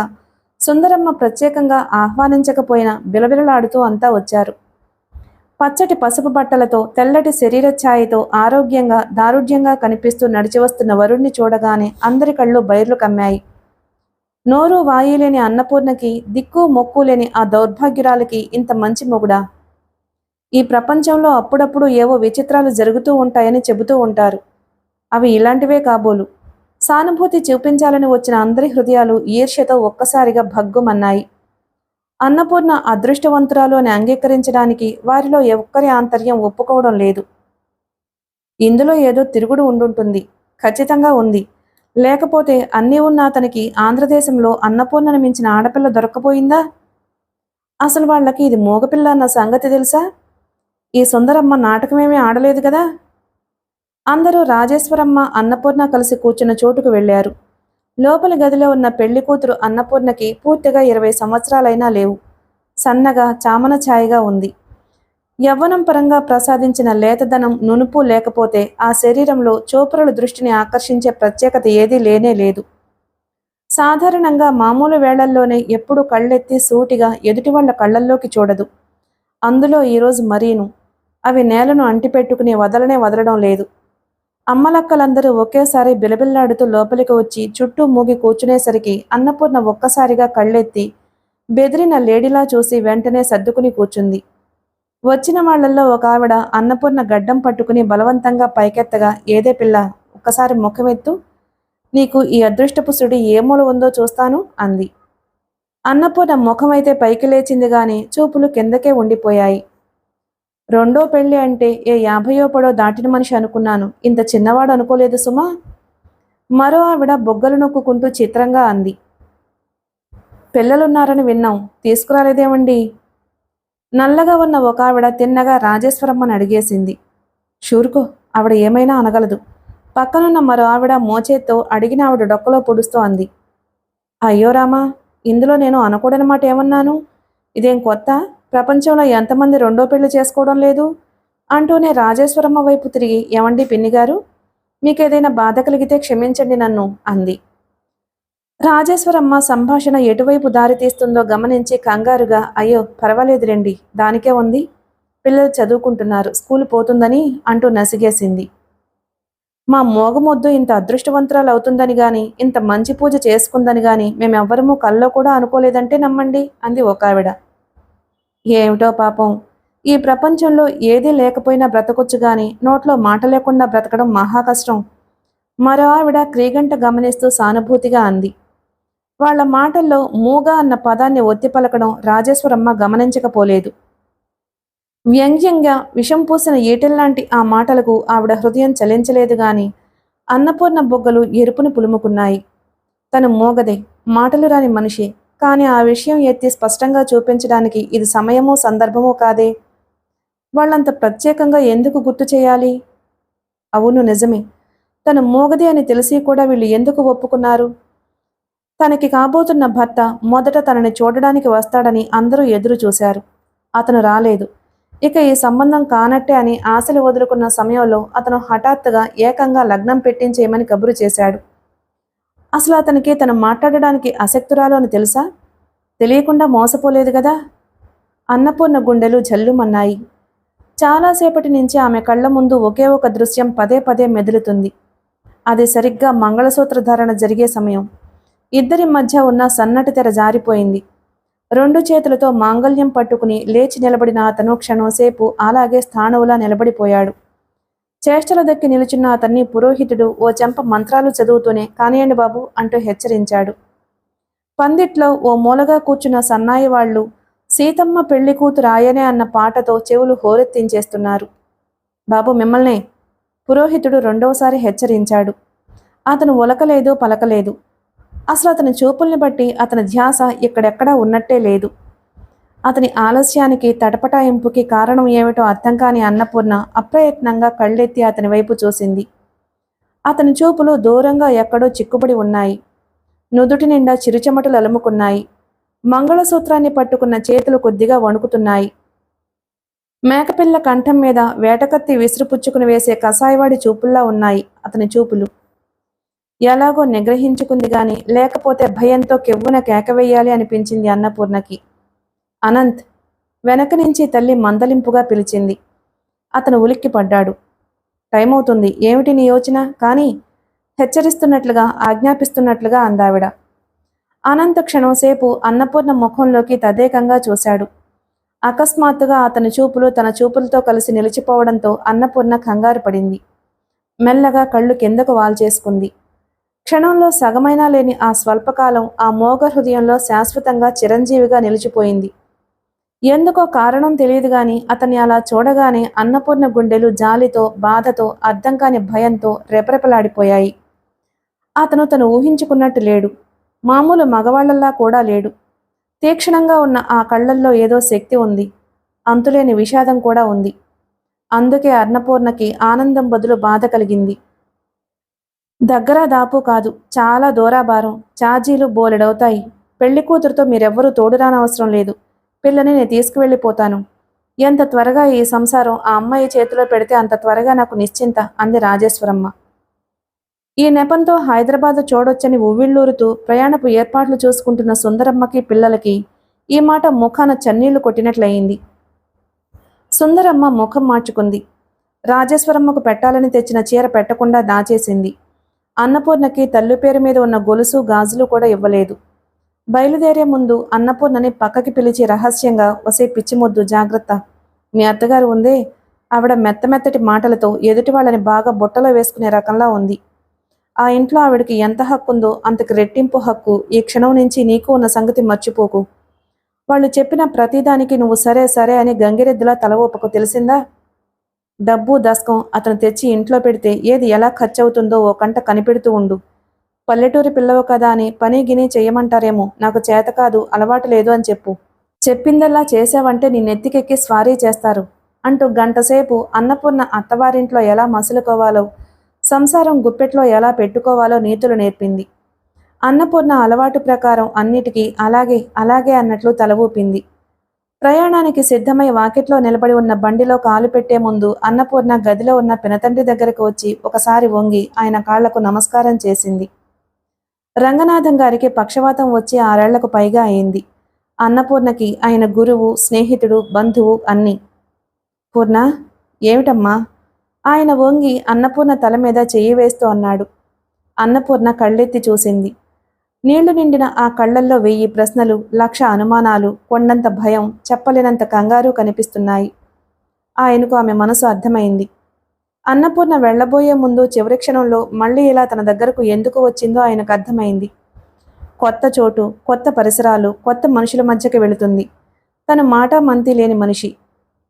[SPEAKER 1] సుందరమ్మ ప్రత్యేకంగా ఆహ్వానించకపోయినా బిలబిలలాడుతూ అంతా వచ్చారు. పచ్చటి పసుపు బట్టలతో తెల్లటి శరీర ఛాయతో ఆరోగ్యంగా దారుఢ్యంగా కనిపిస్తూ నడిచి వస్తున్న వరుణ్ణి చూడగానే అందరి కళ్ళు బైర్లు కమ్మాయి. నోరు వాయిలేని అన్నపూర్ణకి దిక్కు మొక్కు లేని ఆ దౌర్భాగ్యురాలకి ఇంత మంచి మొగుడా? ఈ ప్రపంచంలో అప్పుడప్పుడు ఏవో విచిత్రాలు జరుగుతూ ఉంటాయని చెబుతూ ఉంటారు. అవి ఇలాంటివే కాబోలు. సానుభూతి చూపించాలని వచ్చిన అందరి హృదయాలు ఈర్ష్యతో ఒక్కసారిగా భగ్గుమన్నాయి. అన్నపూర్ణ అదృష్టవంతురాలు అని అంగీకరించడానికి వారిలో ఒక్కరి ఆంతర్యం ఒప్పుకోవడం లేదు. ఇందులో ఏదో తిరుగుడు ఉండుంటుంది. ఖచ్చితంగా ఉంది. లేకపోతే అన్నీ ఉన్న అతనికి ఆంధ్రదేశంలో అన్నపూర్ణను మించిన ఆడపిల్ల దొరక్కపోయిందా? అసలు వాళ్ళకి ఇది మూగపిల్ల అన్న సంగతి తెలుసా? ఈ సుందరమ్మ నాటకమేమీ ఆడలేదు కదా? అందరూ రాజేశ్వరమ్మ అన్నపూర్ణ కలిసి కూర్చున్న చోటుకు వెళ్లారు. లోపలి గదిలో ఉన్న పెళ్లి కూతురు అన్నపూర్ణకి పూర్తిగా 20 సంవత్సరాలైనా లేవు. సన్నగా చామన ఛాయగా ఉంది. యవ్వనం పరంగా ప్రసాదించిన లేతదనం నునుపు లేకపోతే ఆ శరీరంలో చూపరుల దృష్టిని ఆకర్షించే ప్రత్యేకత ఏదీ లేనే లేదు. సాధారణంగా మామూలు వేళల్లోనే ఎప్పుడూ కళ్ళెత్తి సూటిగా ఎదుటివాళ్ల కళ్ళల్లోకి చూడదు. అందులో ఈరోజు మరీను. అవి నేలను అంటిపెట్టుకుని వదలనే వదలడం లేదు. అమ్మలక్కలందరూ ఒకేసారి బిలబిల్లాడుతూ లోపలికి వచ్చి చుట్టూ మూగి కూర్చునేసరికి అన్నపూర్ణ ఒక్కసారిగా కళ్ళెత్తి బెదిరిన లేడీలా చూసి వెంటనే సర్దుకుని కూర్చుంది. వచ్చిన వాళ్లల్లో ఒక ఆవిడ అన్నపూర్ణ గడ్డం పట్టుకుని బలవంతంగా పైకెత్తగా, ఏదే పిల్ల, ఒక్కసారి ముఖమెత్తు, నీకు ఈ అదృష్టపు సుడి ఏ మూల ఉందో చూస్తాను అంది. అన్నపూర్ణ ముఖమైతే పైకి లేచింది గాని చూపులు కిందకే ఉండిపోయాయి. రెండో పెళ్లి అంటే ఏ 50 పడో దాటిన మనిషి అనుకున్నాను, ఇంత చిన్నవాడు అనుకోలేదు సుమా. మరో ఆవిడ బొగ్గలు నొక్కుంటూ చిత్రంగా అంది. పిల్లలున్నారని విన్నాం, తీసుకురాలేదేమండి? నల్లగా ఉన్న ఒక ఆవిడ తిన్నగా రాజేశ్వరమ్మని అడిగేసింది. షూరుకో, ఆవిడ ఏమైనా అనగలదు. పక్కనున్న మరో ఆవిడ మోచేత్తో అడిగిన ఆవిడ డొక్కలో పొడుస్తూ అంది. అయ్యో రామా, ఇందులో నేను అనకూడని మాట ఏమన్నాను? ఇదేం కొత్త? ప్రపంచంలో ఎంతమంది రెండో పెళ్లి చేసుకోవడం లేదు? అంటూనే రాజేశ్వరమ్మ వైపు తిరిగి, ఏమండి పిన్నిగారు, మీకేదైనా బాధ కలిగితే క్షమించండి నన్ను అంది. రాజేశ్వరమ్మ సంభాషణ ఎటువైపు దారితీస్తుందో గమనించి కంగారుగా, అయ్యో పర్వాలేదులేండి, దానికే ఉంది, పిల్లలు చదువుకుంటున్నారు, స్కూలు పోతుందని అంటూ నసిగేసింది. మా మోగమొద్దు ఇంత అదృష్టవంతురాలు అవుతుందని గాని, ఇంత మంచి పూజ చేసుకుందని గాని మేమెవ్వరమూ కల్లో కూడా అనుకోలేదంటే నమ్మండి అంది ఒకావిడ. ఏమిటో పాపం, ఈ ప్రపంచంలో ఏదీ లేకపోయినా బ్రతకొచ్చు గాని నోట్లో మాట లేకుండా బ్రతకడం మహా కష్టం. మరో ఆవిడ క్రీగంట గమనిస్తూ సానుభూతిగా అంది. వాళ్ళ మాటల్లో మూగా అన్న పదాన్ని ఒత్తి పలకడం రాజేశ్వరమ్మ గమనించకపోలేదు. వ్యంగ్యంగా విషం పూసిన ఈటెల్లాంటి ఆ మాటలకు ఆవిడ హృదయం చలించలేదు గాని అన్నపూర్ణ బొగ్గలు ఎరుపును పులుముకున్నాయి. తను మూగదే, మాటలు రాని మనిషి, కాని ఆ విషయం ఎత్తి స్పష్టంగా చూపించడానికి ఇది సమయమో సందర్భమో కాదే. వాళ్ళంత ప్రత్యేకంగా ఎందుకు గుర్తు చేయాలి? అవును నిజమే, తను మూగది అని తెలిసి కూడా వీళ్ళు ఎందుకు ఒప్పుకున్నారు? తనకి కాబోతున్న భర్త మొదట తనని చూడడానికి వస్తాడని అందరూ ఎదురు చూశారు. అతను రాలేదు. ఇక ఈ సంబంధం కానట్టే అని ఆశలు వదులుకున్న సమయంలో అతను హఠాత్తుగా ఏకంగా లగ్నం పెట్టించేయమని కబురు చేశాడు. అసలు అతనికి తను మాట్లాడడానికి అసక్తురాలు అని తెలుసా? తెలియకుండా మోసపోలేదు కదా? అన్నపూర్ణ గుండెలు జల్లుమన్నాయి. చాలాసేపటి నుంచి ఆమె కళ్ళ ముందు ఒకే ఒక దృశ్యం పదే పదే మెదులుతుంది. అది సరిగ్గా మంగళసూత్ర ధారణ జరిగే సమయం. ఇద్దరి మధ్య ఉన్న సన్నటి తెర జారిపోయింది. రెండు చేతులతో మాంగల్యం పట్టుకుని లేచి నిలబడిన అతను క్షణంసేపు అలాగే స్థాణువులా నిలబడిపోయాడు. చేష్టల దక్కి నిలుచున్న అతన్ని పురోహితుడు ఓ చెంప మంత్రాలు చదువుతూనే కానియండి బాబు అంటూ హెచ్చరించాడు. పందిట్లో ఓ మూలగా కూర్చున్న సన్నాయి వాళ్లు సీతమ్మ పెళ్లి కూతురు ఆయనే అన్న పాటతో చెవులు హోరెత్తించేస్తున్నారు. బాబు మిమ్మల్నే, పురోహితుడు రెండవసారి హెచ్చరించాడు. అతను ఉలకలేదు, పలకలేదు. అసలు అతని చూపుల్ని బట్టి అతని ధ్యాస ఇక్కడెక్కడా ఉన్నట్టే లేదు. అతని ఆలస్యానికి, తటపటాయింపుకి కారణం ఏమిటో అర్థం కాని అన్నపూర్ణ అప్రయత్నంగా కళ్ళెత్తి అతని వైపు చూసింది. అతని చూపులు దూరంగా ఎక్కడో చిక్కుబడి ఉన్నాయి. నుదుటి నిండా చిరుచెమటలు అలుముకున్నాయి. మంగళసూత్రాన్ని పట్టుకున్న చేతులు కొద్దిగా వణుకుతున్నాయి. మేకపిల్ల కంఠం మీద వేటకత్తి విసురుపుచ్చుకుని వేసే కసాయివాడి చూపుల్లా ఉన్నాయి అతని చూపులు. ఎలాగో నిగ్రహించుకుంది గాని లేకపోతే భయంతో కెవ్వున కేకవేయాలి అనిపించింది అన్నపూర్ణకి. అనంత్, వెనక నుంచి తల్లి మందలింపుగా పిలిచింది. అతను ఉలిక్కిపడ్డాడు. టైం అవుతుంది, ఏమిటి నీ యోచన? కానీ హెచ్చరిస్తున్నట్లుగా, ఆజ్ఞాపిస్తున్నట్లుగా అందావిడ. అనంత క్షణంసేపు అన్నపూర్ణ ముఖంలోకి తదేకంగా చూశాడు. అకస్మాత్తుగా అతని చూపులు తన చూపులతో కలిసి నిలిచిపోవడంతో అన్నపూర్ణ కంగారు పడింది. మెల్లగా కళ్ళు కిందకు వాల్చేసుకుంది. క్షణంలో సగమైనా లేని ఆ స్వల్పకాలం ఆ మోగ హృదయంలో శాశ్వతంగా చిరంజీవిగా నిలిచిపోయింది. ఎందుకో కారణం తెలియదు గాని అతన్ని అలా చూడగానే అన్నపూర్ణ గుండెలు జాలితో, బాధతో, అర్థం కాని భయంతో రెపరెపలాడిపోయాయి. అతను తను ఊహించుకున్నట్టు లేడు. మామూలు మగవాళ్లల్లా కూడా లేడు. తీక్షణంగా ఉన్న ఆ కళ్ళల్లో ఏదో శక్తి ఉంది. అంతులేని విషాదం కూడా ఉంది. అందుకే అన్నపూర్ణకి ఆనందం బదులు బాధ కలిగింది. దగ్గర దాపు కాదు, చాలా దూరాభారం, ఛార్జీలు బోలెడవుతాయి. పెళ్లి కూతురుతో మీరెవ్వరూ తోడురానవసరం లేదు. పిల్లని నేను తీసుకువెళ్ళిపోతాను. ఎంత త్వరగా ఈ సంసారం ఆ అమ్మాయి చేతిలో పెడితే అంత త్వరగా నాకు నిశ్చింత అంది రాజేశ్వరమ్మ. ఈ నెపంతో హైదరాబాదు చూడొచ్చని ఉవ్విళ్ళూరుతూ ప్రయాణపు ఏర్పాట్లు చూసుకుంటున్న సుందరమ్మకి, పిల్లలకి ఈ మాట ముఖాన చన్నీళ్లు కొట్టినట్లయింది. సుందరమ్మ ముఖం మార్చుకుంది. రాజేశ్వరమ్మకు పెట్టాలని తెచ్చిన చీర పెట్టకుండా దాచేసింది. అన్నపూర్ణకి తల్లి పేరు మీద ఉన్న గొలుసు, గాజులు కూడా ఇవ్వలేదు. బయలుదేరే ముందు అన్నపూర్ణని పక్కకి పిలిచి రహస్యంగా, ఒసే పిచ్చిమొద్దు, జాగ్రత్త, మీ అత్తగారు ఉందే, ఆవిడ మెత్తమెత్తటి మాటలతో ఎదుటి వాళ్ళని బాగా బుట్టలో వేసుకునే రకంలా ఉంది. ఆ ఇంట్లో ఆవిడకి ఎంత హక్కుందో అంతకు రెట్టింపు హక్కు ఈ క్షణం నుంచి నీకు ఉన్న సంగతి మర్చిపోకు. వాళ్ళు చెప్పిన ప్రతిదానికి నువ్వు సరే సరే అని గంగిరెద్దులా తల ఊపకు, తెలిసిందా? డబ్బు దస్కం అతను తెచ్చి ఇంట్లో పెడితే ఏది ఎలా ఖర్చవుతుందో ఓ కంట కనిపెడుతూ ఉండు. పల్లెటూరి పిల్లవు కదా అని పని గిని చెయ్యమంటారేమో, నాకు చేత కాదు, అలవాటు లేదు అని చెప్పు. చెప్పిందల్లా చేసావంటే నీ నెత్తికెక్కి స్వారీ చేస్తారు అంటూ గంటసేపు అన్నపూర్ణ అత్తవారింట్లో ఎలా మసులుకోవాలో, సంసారం గుప్పెట్లో ఎలా పెట్టుకోవాలో నీతులు నేర్పింది. అన్నపూర్ణ అలవాటు ప్రకారం అన్నిటికీ అలాగే అలాగే అన్నట్లు తల ఊపింది. ప్రయాణానికి సిద్ధమై వాకిట్లో నిలబడి ఉన్న బండిలో కాలు పెట్టే ముందు అన్నపూర్ణ గదిలో ఉన్న పినతండ్రి దగ్గరకు వచ్చి ఒకసారి వంగి ఆయన కాళ్లకు నమస్కారం చేసింది. రంగనాథం గారికి పక్షవాతం వచ్చి 6 ఏళ్లకు పైగా అయింది. అన్నపూర్ణకి ఆయన గురువు, స్నేహితుడు, బంధువు అన్నీ. పూర్ణ, ఏమిటమ్మా? ఆయన వంగి అన్నపూర్ణ తల మీద చెయ్యి వేస్తూ అన్నాడు. అన్నపూర్ణ కళ్ళెత్తి చూసింది. నీళ్లు నిండిన ఆ కళ్ళల్లో 1000 ప్రశ్నలు, 1,00,000 అనుమానాలు, కొండంత భయం, చెప్పలేనంత కంగారు కనిపిస్తున్నాయి. ఆయనకు ఆమె మనసు అర్థమైంది. అన్నపూర్ణ వెళ్లబోయే ముందు చివరి క్షణంలో మళ్ళీ ఇలా తన దగ్గరకు ఎందుకు వచ్చిందో ఆయనకు అర్థమైంది. కొత్త చోటు, కొత్త పరిసరాలు, కొత్త మనుషుల మధ్యకి వెళుతుంది. తను మాట మంతి లేని మనిషి.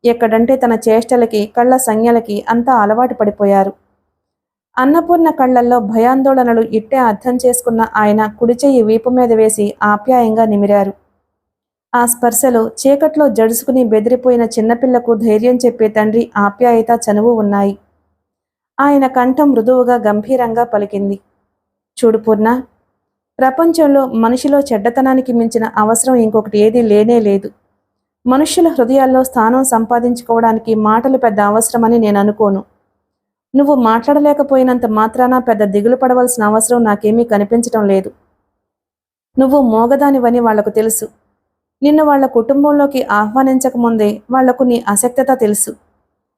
[SPEAKER 1] ఎక్కడంటే తన చేష్టలకి, కళ్ళ సంజ్ఞలకి అంతా అలవాటు పడిపోయారు. అన్నపూర్ణ కళ్ళల్లో భయాందోళనలు ఇట్టే అర్థం చేసుకున్న ఆయన కుడి చెయ్యి వీపు మీద వేసి ఆప్యాయంగా నిమిరారు. ఆ స్పర్శలో చీకట్లో జడుసుకుని బెదిరిపోయిన చిన్నపిల్లకు ధైర్యం చెప్పే తండ్రి ఆప్యాయత, చనువు ఉన్నాయి. ఆయన కంఠం మృదువుగా గంభీరంగా పలికింది. చూడు పూర్ణ, ప్రపంచంలో మనిషిలో చెడ్డతనానికి మించిన అవసరం ఇంకొకటి ఏదీ లేనే లేదు. మనుష్యుల హృదయాల్లో స్థానం సంపాదించుకోవడానికి మాటలు పెద్ద అవసరమని నేను అనుకోను. నువ్వు మాట్లాడలేకపోయినంత మాత్రాన పెద్ద దిగులు పడవలసిన అవసరం నాకేమీ కనిపించటం లేదు. నువ్వు మోగదానివని వాళ్లకు తెలుసు. నిన్ను వాళ్ల కుటుంబంలోకి ఆహ్వానించకముందే వాళ్లకు నీ అశక్తత తెలుసు.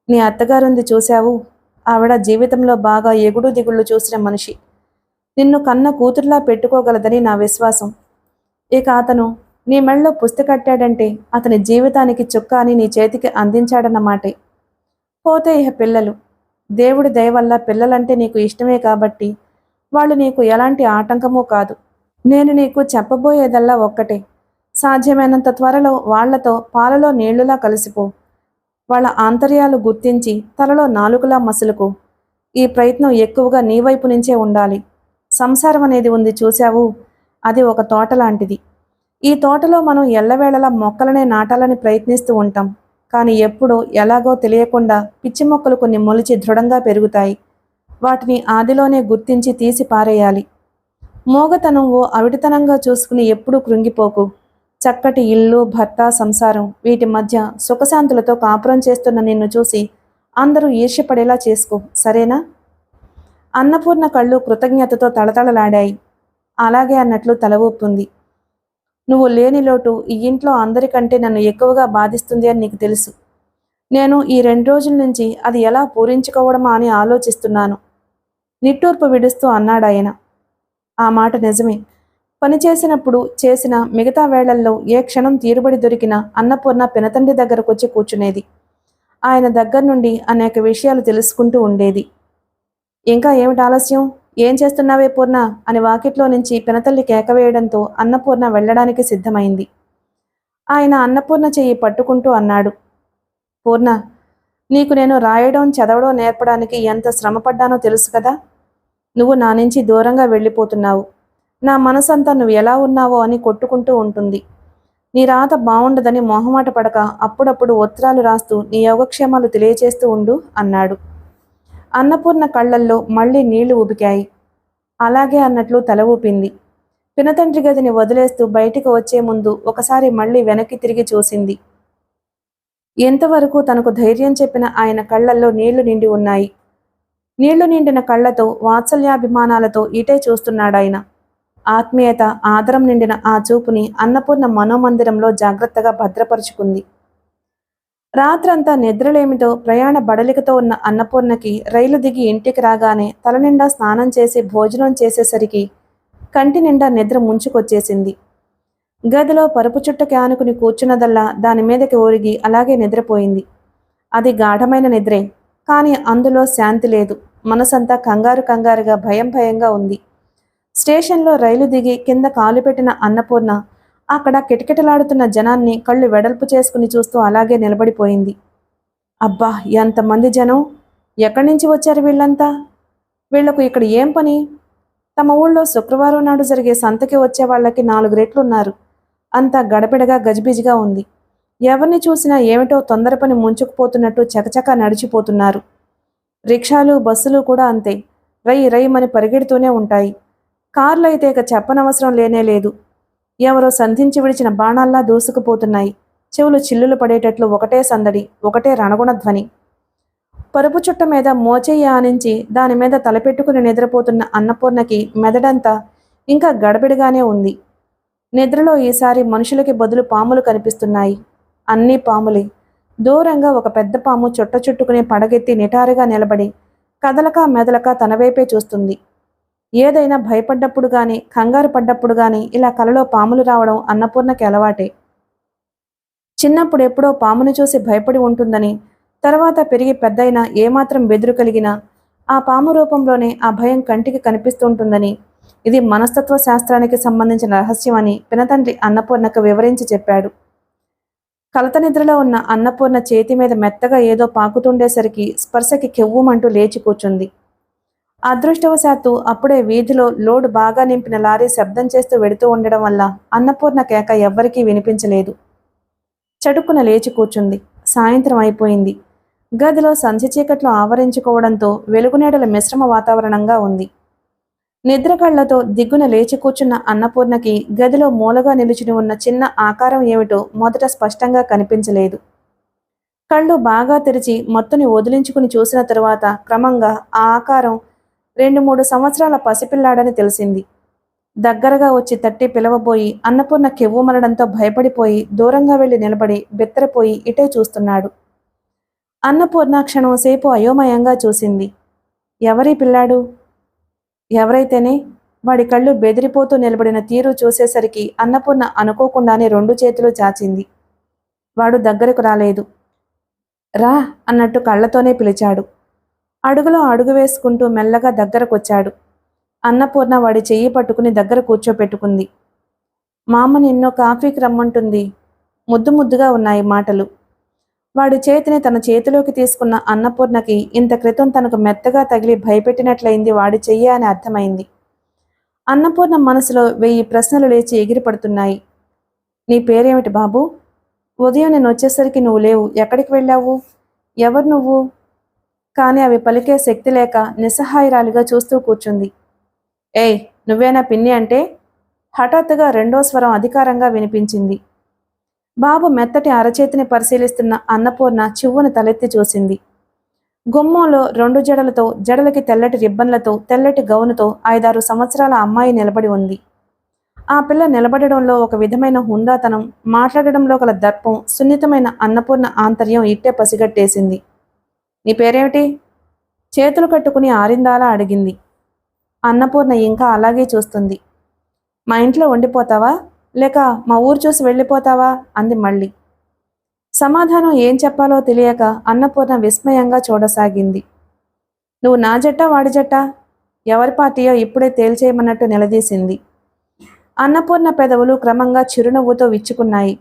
[SPEAKER 1] నీ అత్తగారుంది చూశావు? ఆవిడ జీవితంలో బాగా ఎగుడు దిగుళ్ళు చూసిన మనిషి. నిన్ను కన్న కూతుర్లా పెట్టుకోగలదని నా విశ్వాసం. ఇక అతను నీ మెళ్ళో పుస్తి కట్టాడంటే అతని జీవితానికి చుక్క అని నీ చేతికి అందించాడన్నమాటే. పోతే ఇహ పిల్లలు. దేవుడి దయ వల్ల పిల్లలంటే నీకు ఇష్టమే కాబట్టి వాళ్ళు నీకు ఎలాంటి ఆటంకమూ కాదు. నేను నీకు చెప్పబోయేదల్లా ఒక్కటే. సాధ్యమైనంత త్వరలో వాళ్లతో పాలలో నీళ్లులా కలిసిపో. వాళ్ళ ఆంతర్యాలు గుర్తించి తలలో నాలుకలా మసులుకో. ఈ ప్రయత్నం ఎక్కువగా నీ వైపు నుంచే ఉండాలి. సంసారం అనేది ఉంది చూశావు? అది ఒక తోట లాంటిది. ఈ తోటలో మనం ఎల్లవేళలా మొక్కలనే నాటాలని ప్రయత్నిస్తూ ఉంటాం. కానీ ఎప్పుడో ఎలాగో తెలియకుండా పిచ్చి మొక్కలు కొన్ని మొలిచి దృఢంగా పెరుగుతాయి. వాటిని ఆదిలోనే గుర్తించి తీసి పారేయాలి. మోగతనం ఓ అవిటితనంగా చూసుకుని ఎప్పుడూ కృంగిపోకు. చక్కటి ఇల్లు, భర్త, సంసారం, వీటి మధ్య సుఖశాంతులతో కాపురం చేస్తున్న నిన్ను చూసి అందరూ ఈర్ష్యపడేలా చేసుకో, సరేనా? అన్నపూర్ణ కళ్ళు కృతజ్ఞతతో తళతళలాడాయి. అలాగే అన్నట్లు తల ఊపుంది. నువ్వు లేని లోటు ఈ ఇంట్లో అందరికంటే నన్ను ఎక్కువగా బాధిస్తుంది అని నీకు తెలుసు. నేను ఈ 2 రోజుల నుంచి అది ఎలా పూరించుకోవడమా అని ఆలోచిస్తున్నాను. నిట్టూర్పు విడుస్తూ అన్నాడాయన. ఆ మాట నిజమే. పని చేసినప్పుడు చేసిన మిగతా వేళల్లో ఏ క్షణం తీరుబడి దొరికినా అన్నపూర్ణ పినతండ్రి దగ్గరకొచ్చి కూర్చునేది. ఆయన దగ్గర నుండి అనేక విషయాలు తెలుసుకుంటూ ఉండేది. ఇంకా ఏమిటి ఆలస్యం? ఏం చేస్తున్నావే పూర్ణ అని వాకిట్లో నుంచి పినతల్లి కేకవేయడంతో అన్నపూర్ణ వెళ్లడానికి సిద్ధమైంది. ఆయన అన్నపూర్ణ చెయ్యి పట్టుకుంటూ అన్నాడు. పూర్ణ, నీకు నేను రాయడం, చదవడం నేర్పడానికి ఎంత శ్రమపడ్డానో తెలుసు కదా. నువ్వు నా నుంచి దూరంగా వెళ్ళిపోతున్నావు. నా మనసంతా నువ్వు ఎలా ఉన్నావో అని కొట్టుకుంటూ ఉంటుంది. నీ రాత బావుండదని మొహమాట పడక అప్పుడప్పుడు ఉత్తరాలు రాస్తూ నీ యోగక్షేమాలు తెలియచేస్తూ ఉండు అన్నాడు. అన్నపూర్ణ కళ్ళల్లో మళ్లీ నీళ్లు ఉబికాయి. అలాగే అన్నట్లు తల ఊపింది. పినతండ్రి గదిని వదిలేస్తూ బయటికి వచ్చే ముందు ఒకసారి మళ్లీ వెనక్కి తిరిగి చూసింది. ఎంతవరకు తనకు ధైర్యం చెప్పిన ఆయన కళ్ళల్లో నీళ్లు నిండి ఉన్నాయి. నీళ్లు నిండిన కళ్లతో, వాత్సల్యాభిమానాలతో ఇటే చూస్తున్నాడాయన. ఆత్మీయత, ఆదరం నిండిన ఆ చూపుని అన్నపూర్ణ మనోమందిరంలో జాగ్రత్తగా భద్రపరుచుకుంది. రాత్రంతా నిద్రలేమితో, ప్రయాణ బడలికతో ఉన్న అన్నపూర్ణకి రైలు దిగి ఇంటికి రాగానే తలనిండా స్నానం చేసి భోజనం చేసేసరికి కంటి నిండా నిద్ర ముంచుకొచ్చేసింది. గదిలో పరుపు చుట్టకి ఆనుకుని కూర్చున్నదల్లా దాని మీదకి ఒరిగి అలాగే నిద్రపోయింది. అది గాఢమైన నిద్రే, కానీ అందులో శాంతి లేదు. మనసంతా కంగారు కంగారుగా, భయం భయంగా ఉంది. స్టేషన్లో రైలు దిగి కింద కాలు పెట్టిన అన్నపూర్ణ అక్కడ కిటకిటలాడుతున్న జనాన్ని కళ్ళు వెడల్పు చేసుకుని చూస్తూ అలాగే నిలబడిపోయింది. అబ్బా, ఎంతమంది జనం! ఎక్కడి నుంచి వచ్చారు వీళ్ళంతా? వీళ్లకు ఇక్కడ ఏం పని? తమ ఊళ్ళో శుక్రవారం నాడు జరిగే సంతకి వచ్చే వాళ్ళకి 4 రెట్లున్నారు. అంతా గడబిడగా, గజిబిజిగా ఉంది. ఎవరిని చూసినా ఏమిటో తొందర పని ముంచుకుపోతున్నట్టు చకచకా నడిచిపోతున్నారు. రిక్షాలు, బస్సులు కూడా అంతే, రై రైమని పరిగెడుతూనే ఉంటాయి. కార్లు అయితే ఇక చెప్పనవసరం లేనే లేదు. ఎవరో సంధించి విడిచిన బాణాల్లా దూసుకుపోతున్నాయి. చెవులు చిల్లులు పడేటట్లు ఒకటే సందడి, ఒకటే రణగుణ ధ్వని. పరుపు చుట్ట మీద మోచేయి ఆనించి దానిమీద తలపెట్టుకుని నిద్రపోతున్న అన్నపూర్ణకి మెదడంతా ఇంకా గడబిడగానే ఉంది. నిద్రలో ఈసారి మనుషులకి బదులు పాములు కనిపిస్తున్నాయి. అన్నీ పాములే. దూరంగా ఒక పెద్ద పాము చుట్ట చుట్టుకుని పడగెత్తి నిటారుగా నిలబడి కదలక మెదలక తన వైపే చూస్తుంది. ఏదైనా భయపడ్డప్పుడు గాని కంగారు పడ్డప్పుడు గాని ఇలా కలలో పాములు రావడం అన్నపూర్ణకి అలవాటే. చిన్నప్పుడు ఎప్పుడో పామును చూసి భయపడి ఉంటుందని, తర్వాత పెరిగి పెద్దయినా ఏమాత్రం బెదురు కలిగినా ఆ పాము రూపంలోనే ఆ భయం కంటికి కనిపిస్తుంటుందని, ఇది మనస్తత్వ శాస్త్రానికి సంబంధించిన రహస్యమని పినతండ్రి అన్నపూర్ణకు వివరించి చెప్పాడు. కలత నిద్రలో ఉన్న అన్నపూర్ణ చేతి మీద మెత్తగా ఏదో పాకుతుండేసరికి స్పర్శకి కెవ్వుమంటూ లేచి కూర్చుంది. అదృష్టవశాత్తు అప్పుడే వీధిలో లోడు బాగా నింపిన లారీ శబ్దం చేస్తూ వెడుతూ ఉండడం వల్ల అన్నపూర్ణ కేక ఎవ్వరికీ వినిపించలేదు. చటుక్కున లేచి కూర్చుంది. సాయంత్రం అయిపోయింది. గదిలో సంధ్య చీకట్లో ఆవరించుకోవడంతో వెలుగునేడల మిశ్రమ వాతావరణంగా ఉంది. నిద్ర కళ్లతో దిగ్గున లేచి కూర్చున్న అన్నపూర్ణకి గదిలో మూలగా నిలుచుని ఉన్న చిన్న ఆకారం ఏమిటో మొదట స్పష్టంగా కనిపించలేదు. కళ్ళు బాగా తెరిచి మత్తుని వదిలించుకుని చూసిన తరువాత క్రమంగా ఆ ఆకారం 2-3 సంవత్సరాల పసిపిల్లాడని తెలిసింది. దగ్గరగా వచ్చి తట్టి పిలవబోయి అన్నపూర్ణ కెవ్వుమనడంతో భయపడిపోయి దూరంగా వెళ్లి నిలబడి బెత్తరపోయి ఇటే చూస్తున్నాడు. అన్నపూర్ణ క్షణం సేపు అయోమయంగా చూసింది. ఎవరీ పిల్లాడు? ఎవరైతేనే వాడి కళ్ళు బెదిరిపోతూ నిలబడిన తీరు చూసేసరికి అన్నపూర్ణ అనుకోకుండానే 2 చేతులు చాచింది. వాడు దగ్గరకు రాలేదు. రా అన్నట్టు కళ్ళతోనే పిలిచాడు. అడుగులో అడుగు వేసుకుంటూ మెల్లగా దగ్గరకొచ్చాడు. అన్నపూర్ణ వాడి చెయ్యి పట్టుకుని దగ్గర కూర్చోపెట్టుకుంది. మా అమ్మ నిన్నో కాఫీకి రమ్మంటుంది. ముద్దు ముద్దుగా ఉన్నాయి మాటలు. వాడి చేతిని తన చేతిలోకి తీసుకున్న అన్నపూర్ణకి ఇంత క్రితం తనకు మెత్తగా తగిలి భయపెట్టినట్లయింది వాడి చెయ్యి అని అర్థమైంది. అన్నపూర్ణ మనసులో 1000 ప్రశ్నలు లేచి ఎగిరిపడుతున్నాయి. నీ పేరేమిటి బాబు? ఉదయం నేను వచ్చేసరికి నువ్వు లేవు. ఎక్కడికి వెళ్ళావు? ఎవరు నువ్వు? కానీ అవి పలికే శక్తి లేక నిస్సహాయరాలిగా చూస్తూ కూర్చుంది. ఏయ్, నువ్వేనా పిన్ని అంటే? హఠాత్తుగా 2వ స్వరం అధికారంగా వినిపించింది. బాబు మెత్తటి అరచేతిని పరిశీలిస్తున్న అన్నపూర్ణ చివ్వును తలెత్తి చూసింది. గుమ్మంలో 2 జడలతో, జడలకి తెల్లటి రిబ్బన్లతో, తెల్లటి గౌనుతో 5-6 సంవత్సరాల అమ్మాయి నిలబడి ఉంది. ఆ పిల్ల నిలబడడంలో ఒక విధమైన హుందాతనం, మాట్లాడడంలో గల దర్పం, సున్నితమైన అన్నపూర్ణ ఆంతర్యం ఇట్టే పసిగట్టేసింది. నీ పేరేమిటి? చేతులు కట్టుకుని ఆరిందాలా అడిగింది. అన్నపూర్ణ ఇంకా అలాగే చూస్తుంది. మా ఇంట్లో ఉండిపోతావా లేక మా ఊరు చూసి వెళ్ళిపోతావా అంది మళ్ళీ. సమాధానం ఏం చెప్పాలో తెలియక అన్నపూర్ణ విస్మయంగా చూడసాగింది. నువ్వు నా జట్టా వాడి జట్టా? ఎవరి పార్టీయో ఇప్పుడే తేల్చేయమన్నట్టు నిలదీసింది. అన్నపూర్ణ పెదవులు క్రమంగా చిరునవ్వుతో విచ్చుకున్నాయి.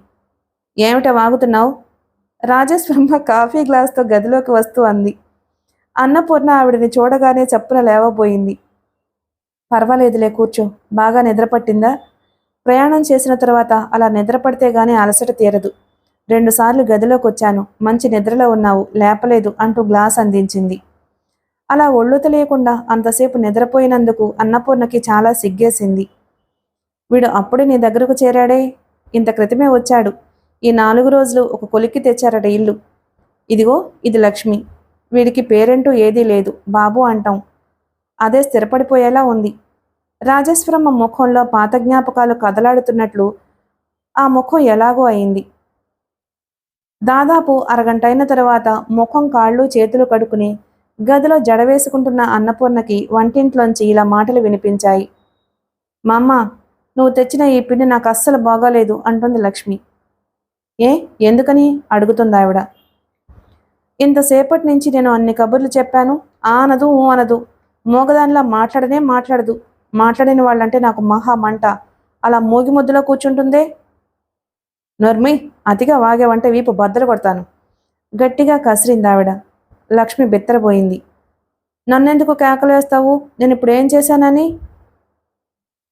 [SPEAKER 1] ఏమిట వాగుతున్నావు? రాజేశ్వరమ్మ కాఫీ గ్లాస్తో గదిలోకి వస్తూ అంది. అన్నపూర్ణ ఆవిడని చూడగానే చప్పున లేవబోయింది. పర్వాలేదులే, కూర్చో. బాగా నిద్రపట్టిందా? ప్రయాణం చేసిన తర్వాత అలా నిద్రపడితే గానీ అలసట తీరదు. 2 సార్లు గదిలోకి వచ్చాను. మంచి నిద్రలో ఉన్నావు, లేపలేదు అంటూ గ్లాస్ అందించింది. అలా ఒళ్ళు తెలియకుండా అంతసేపు నిద్రపోయినందుకు అన్నపూర్ణకి చాలా సిగ్గేసింది. వీడు అప్పుడే నీ దగ్గరకు చేరాడే? ఇంత క్రితమే వచ్చాడు. ఈ 4 రోజులు ఒక కొలిక్కి తెచ్చారట ఇల్లు. ఇదిగో ఇది లక్ష్మి. వీడికి పేరంటూ ఏదీ లేదు, బాబు అంటాం. అదే స్థిరపడిపోయేలా ఉంది. రాజేశ్వరమ్మ ముఖంలో పాత జ్ఞాపకాలు కదలాడుతున్నట్లు ఆ ముఖం ఎలాగో అయింది. దాదాపు అరగంటైన తరువాత ముఖం, కాళ్ళు, చేతులు కడుక్కుని గదిలో జడవేసుకుంటున్న అన్నపూర్ణకి వంటింట్లోంచి ఇలా మాటలు వినిపించాయి. మా అమ్మ, నువ్వు తెచ్చిన ఈ పిండి నాకు అస్సలు బాగాలేదు అంటుంది లక్ష్మి. ఏ, ఎందుకని అడుగుతుంది ఆవిడ. ఇంతసేపటి నుంచి నేను అన్ని కబుర్లు చెప్పాను, ఆ అనదు ఊ అనదు. మోగదానిలా మాట్లాడనే మాట్లాడదు. మాట్లాడిన వాళ్ళంటే నాకు మహా మంట. అలా మూగి ముద్దులో కూర్చుంటుందే. నోర్మి, అతిగా వాగేవంటే వీపు బద్దలు కొడతాను గట్టిగా కసిరింది ఆవిడ. లక్ష్మి బెత్తరపోయింది. నన్నెందుకు కేకలు వేస్తావు? నేను ఇప్పుడు ఏం చేశానని?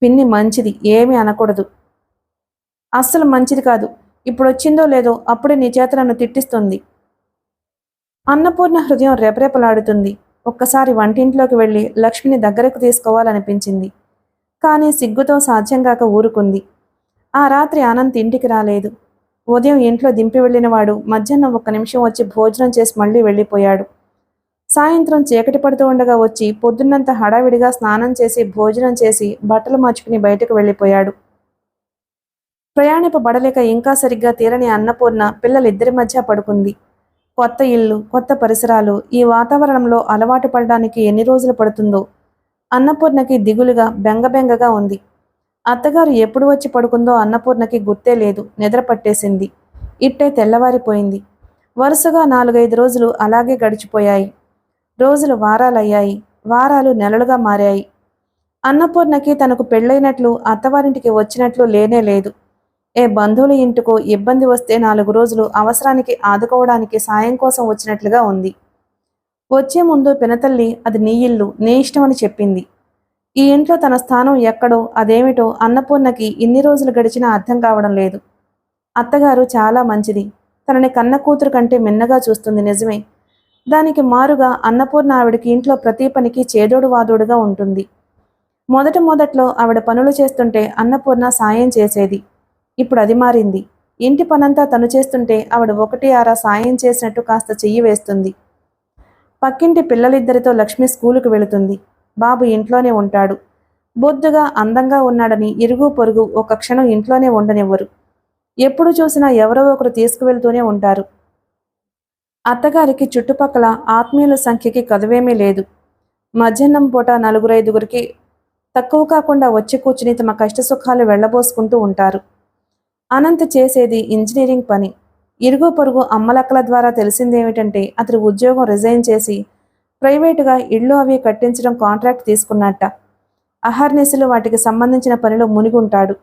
[SPEAKER 1] పిన్ని మంచిది, ఏమీ అనకూడదు. అస్సలు మంచిది కాదు. ఇప్పుడు వచ్చిందో లేదో అప్పుడే నీ చేత నన్ను తిట్టిస్తుంది. అన్నపూర్ణ హృదయం రెపరెపలాడుతుంది. ఒక్కసారి వంటింట్లోకి వెళ్ళి లక్ష్మిని దగ్గరకు తీసుకోవాలనిపించింది. కానీ సిగ్గుతో సాధ్యం కాక ఊరుకుంది. ఆ రాత్రి అనంత్ ఇంటికి రాలేదు. ఉదయం ఇంట్లో దింపి వెళ్ళినవాడు మధ్యాహ్నం 1 నిమిషం వచ్చి భోజనం చేసి మళ్ళీ వెళ్ళిపోయాడు. సాయంత్రం చీకటి పడుతూ ఉండగా వచ్చి పొద్దున్నంత హడావిడిగా స్నానం చేసి భోజనం చేసి బట్టలు మార్చుకుని బయటకు వెళ్ళిపోయాడు. ప్రయాణింప బడలేక ఇంకా సరిగ్గా తీరని అన్నపూర్ణ పిల్లలిద్దరి మధ్య పడుకుంది. కొత్త ఇల్లు, కొత్త పరిసరాలు, ఈ వాతావరణంలో అలవాటు పడడానికి ఎన్ని రోజులు పడుతుందో అన్నపూర్ణకి దిగులుగా బెంగబెంగగా ఉంది. అత్తగారు ఎప్పుడు వచ్చి పడుకుందో అన్నపూర్ణకి గుర్తే లేదు. నిద్ర పట్టేసింది. ఇట్టే తెల్లవారిపోయింది. వరుసగా 4-5 రోజులు అలాగే గడిచిపోయాయి. రోజులు వారాలయ్యాయి. వారాలు నెలలుగా మారాయి. అన్నపూర్ణకి తనకు పెళ్ళైనట్లు అత్తవారింటికి వచ్చినట్లు లేనే లేదు. ఏ బంధువుల ఇంటికో ఇబ్బంది వస్తే 4 రోజులు అవసరానికి ఆదుకోవడానికి సాయం కోసం వచ్చినట్లుగా ఉంది. వచ్చే ముందు పినతల్లి అది నీ ఇల్లు, నీ ఇష్టమని చెప్పింది. ఈ ఇంట్లో తన స్థానం ఎక్కడో అదేమిటో అన్నపూర్ణకి ఇన్ని రోజులు గడిచినా అర్థం కావడం లేదు. అత్తగారు చాలా మంచిది. తనని కన్న కూతురు కంటే మిన్నగా చూస్తుంది నిజమే. దానికి మారుగా అన్నపూర్ణ ఆవిడకి ఇంట్లో ప్రతి పనికి చేదోడు వాదోడుగా ఉంటుంది. మొదట్లో ఆవిడ పనులు చేస్తుంటే అన్నపూర్ణ సాయం చేసేది. ఇప్పుడు అది మారింది. ఇంటి పనంతా తను చేస్తుంటే ఆవిడ 1-6 సాయం చేసినట్టు కాస్త చెయ్యి వేస్తుంది. పక్కింటి పిల్లలిద్దరితో లక్ష్మి స్కూలుకు వెళుతుంది. బాబు ఇంట్లోనే ఉంటాడు. బొద్దుగా అందంగా ఉన్నాడని ఇరుగు పొరుగు ఒక క్షణం ఇంట్లోనే ఉండనివ్వరు. ఎప్పుడు చూసినా ఎవరో ఒకరు తీసుకువెళ్తూనే ఉంటారు. అత్తగారికి చుట్టుపక్కల ఆత్మీయుల సంఖ్యకి కదువేమీ లేదు. మధ్యాహ్నం పూట 4-5 తక్కువ కాకుండా వచ్చి కూర్చుని తమ కష్టసుఖాలు వెళ్లబోసుకుంటూ ఉంటారు. అనంత్ చేసేది ఇంజనీరింగ్ పని. ఇరుగు పొరుగు అమ్మలక్కల ద్వారా తెలిసిందేమిటంటే అతడు ఉద్యోగం రిజైన్ చేసి ప్రైవేటుగా ఇళ్ళు అవి కట్టించడం కాంట్రాక్ట్ తీసుకున్నట్ట. అహర్నిశలు వాటికి సంబంధించిన పనిలో మునిగుంటాడు.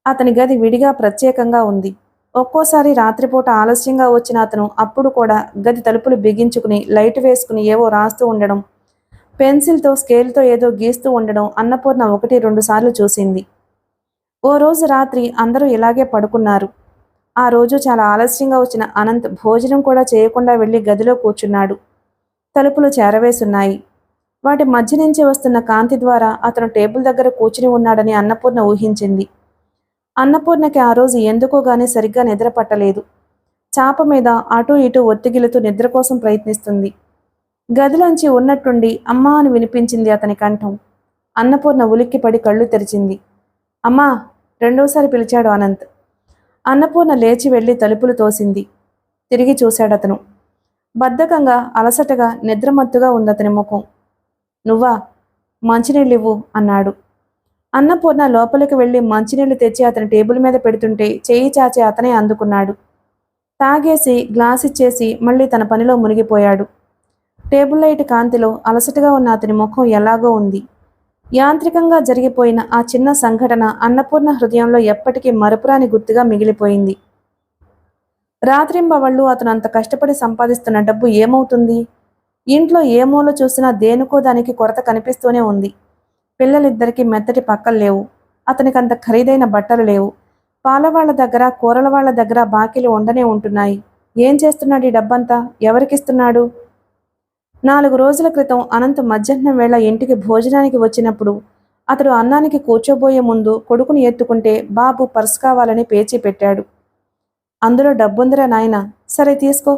[SPEAKER 1] అతని గది విడిగా ప్రత్యేకంగా ఉంది. ఒక్కోసారి రాత్రిపూట ఆలస్యంగా వచ్చిన అతను అప్పుడు కూడా గది తలుపులు బిగించుకుని లైట్ వేసుకుని ఏవో రాస్తూ ఉండడం, పెన్సిల్తో స్కేల్తో ఏదో గీస్తూ ఉండడం అన్నపూర్ణ 1-2 సార్లు చూసింది. ఓ రోజు రాత్రి అందరూ ఇలాగే పడుకున్నారు. ఆ రోజు చాలా ఆలస్యంగా వచ్చిన అనంత్ భోజనం కూడా చేయకుండా వెళ్ళి గదిలో కూర్చున్నాడు. తలుపులు చేరవేసున్నాయి. వాటి మధ్య నుంచి వస్తున్న కాంతి ద్వారా అతను టేబుల్ దగ్గర కూర్చుని ఉన్నాడని అన్నపూర్ణ ఊహించింది. అన్నపూర్ణకి ఆ రోజు ఎందుకో గాని సరిగ్గా నిద్ర పట్టలేదు. చాప మీద అటూ ఇటూ ఒత్తిగిలుతూ నిద్ర కోసం ప్రయత్నిస్తుంది. గదిలోంచి ఉన్నట్టుండి అమ్మా అని వినిపించింది అతని కంఠం. అన్నపూర్ణ ఉలిక్కిపడి కళ్ళు తెరిచింది. అమ్మా! రెండోసారి పిలిచాడు అనంత్. అన్నపూర్ణ లేచి వెళ్ళి తలుపులు తోసింది. తిరిగి చూశాడతను. బద్ధకంగా, అలసటగా, నిద్రమత్తుగా ఉందతని ముఖం. నువ్వా? మంచినీళ్ళివ్వు అన్నాడు. అన్నపూర్ణ లోపలికి వెళ్ళి మంచినీళ్లు తెచ్చి అతని టేబుల్ మీద పెడుతుంటే చేయి చాచి అతనే అందుకున్నాడు. తాగేసి గ్లాస్ ఇచ్చేసి మళ్ళీ తన పనిలో మునిగిపోయాడు. టేబుల్ లైట్ కాంతిలో అలసటగా ఉన్న అతని ముఖం ఎలాగో ఉంది. యాంత్రికంగా జరిగిపోయిన ఆ చిన్న సంఘటన అన్నపూర్ణ హృదయంలో ఎప్పటికీ మరపురాని గుర్తుగా మిగిలిపోయింది. రాత్రింబవళ్ళు అతను అంత కష్టపడి సంపాదిస్తున్న డబ్బు ఏమవుతుంది? ఇంట్లో ఏ మూల చూసినా దేనికో దానికి కొరత కనిపిస్తూనే ఉంది. పిల్లలిద్దరికీ మెత్తటి పక్కలు లేవు. అతనికంత ఖరీదైన బట్టలు లేవు. పాలవాళ్ల దగ్గర, కూరల వాళ్ల దగ్గర బాకీలు ఉండనే ఉంటున్నాయి. ఏం చేస్తున్నాడు ఈ డబ్బంతా? ఎవరికిస్తున్నాడు? 4 రోజుల క్రితం అనంత్ మధ్యాహ్నం వేళ ఇంటికి భోజనానికి వచ్చినప్పుడు అతడు అన్నానికి కూర్చోబోయే ముందు కొడుకుని ఎత్తుకుంటే బాబు పర్స్ కావాలని పేచీ పెట్టాడు. అందులో డబ్బుందిరా నాయనా, సరే తీసుకో,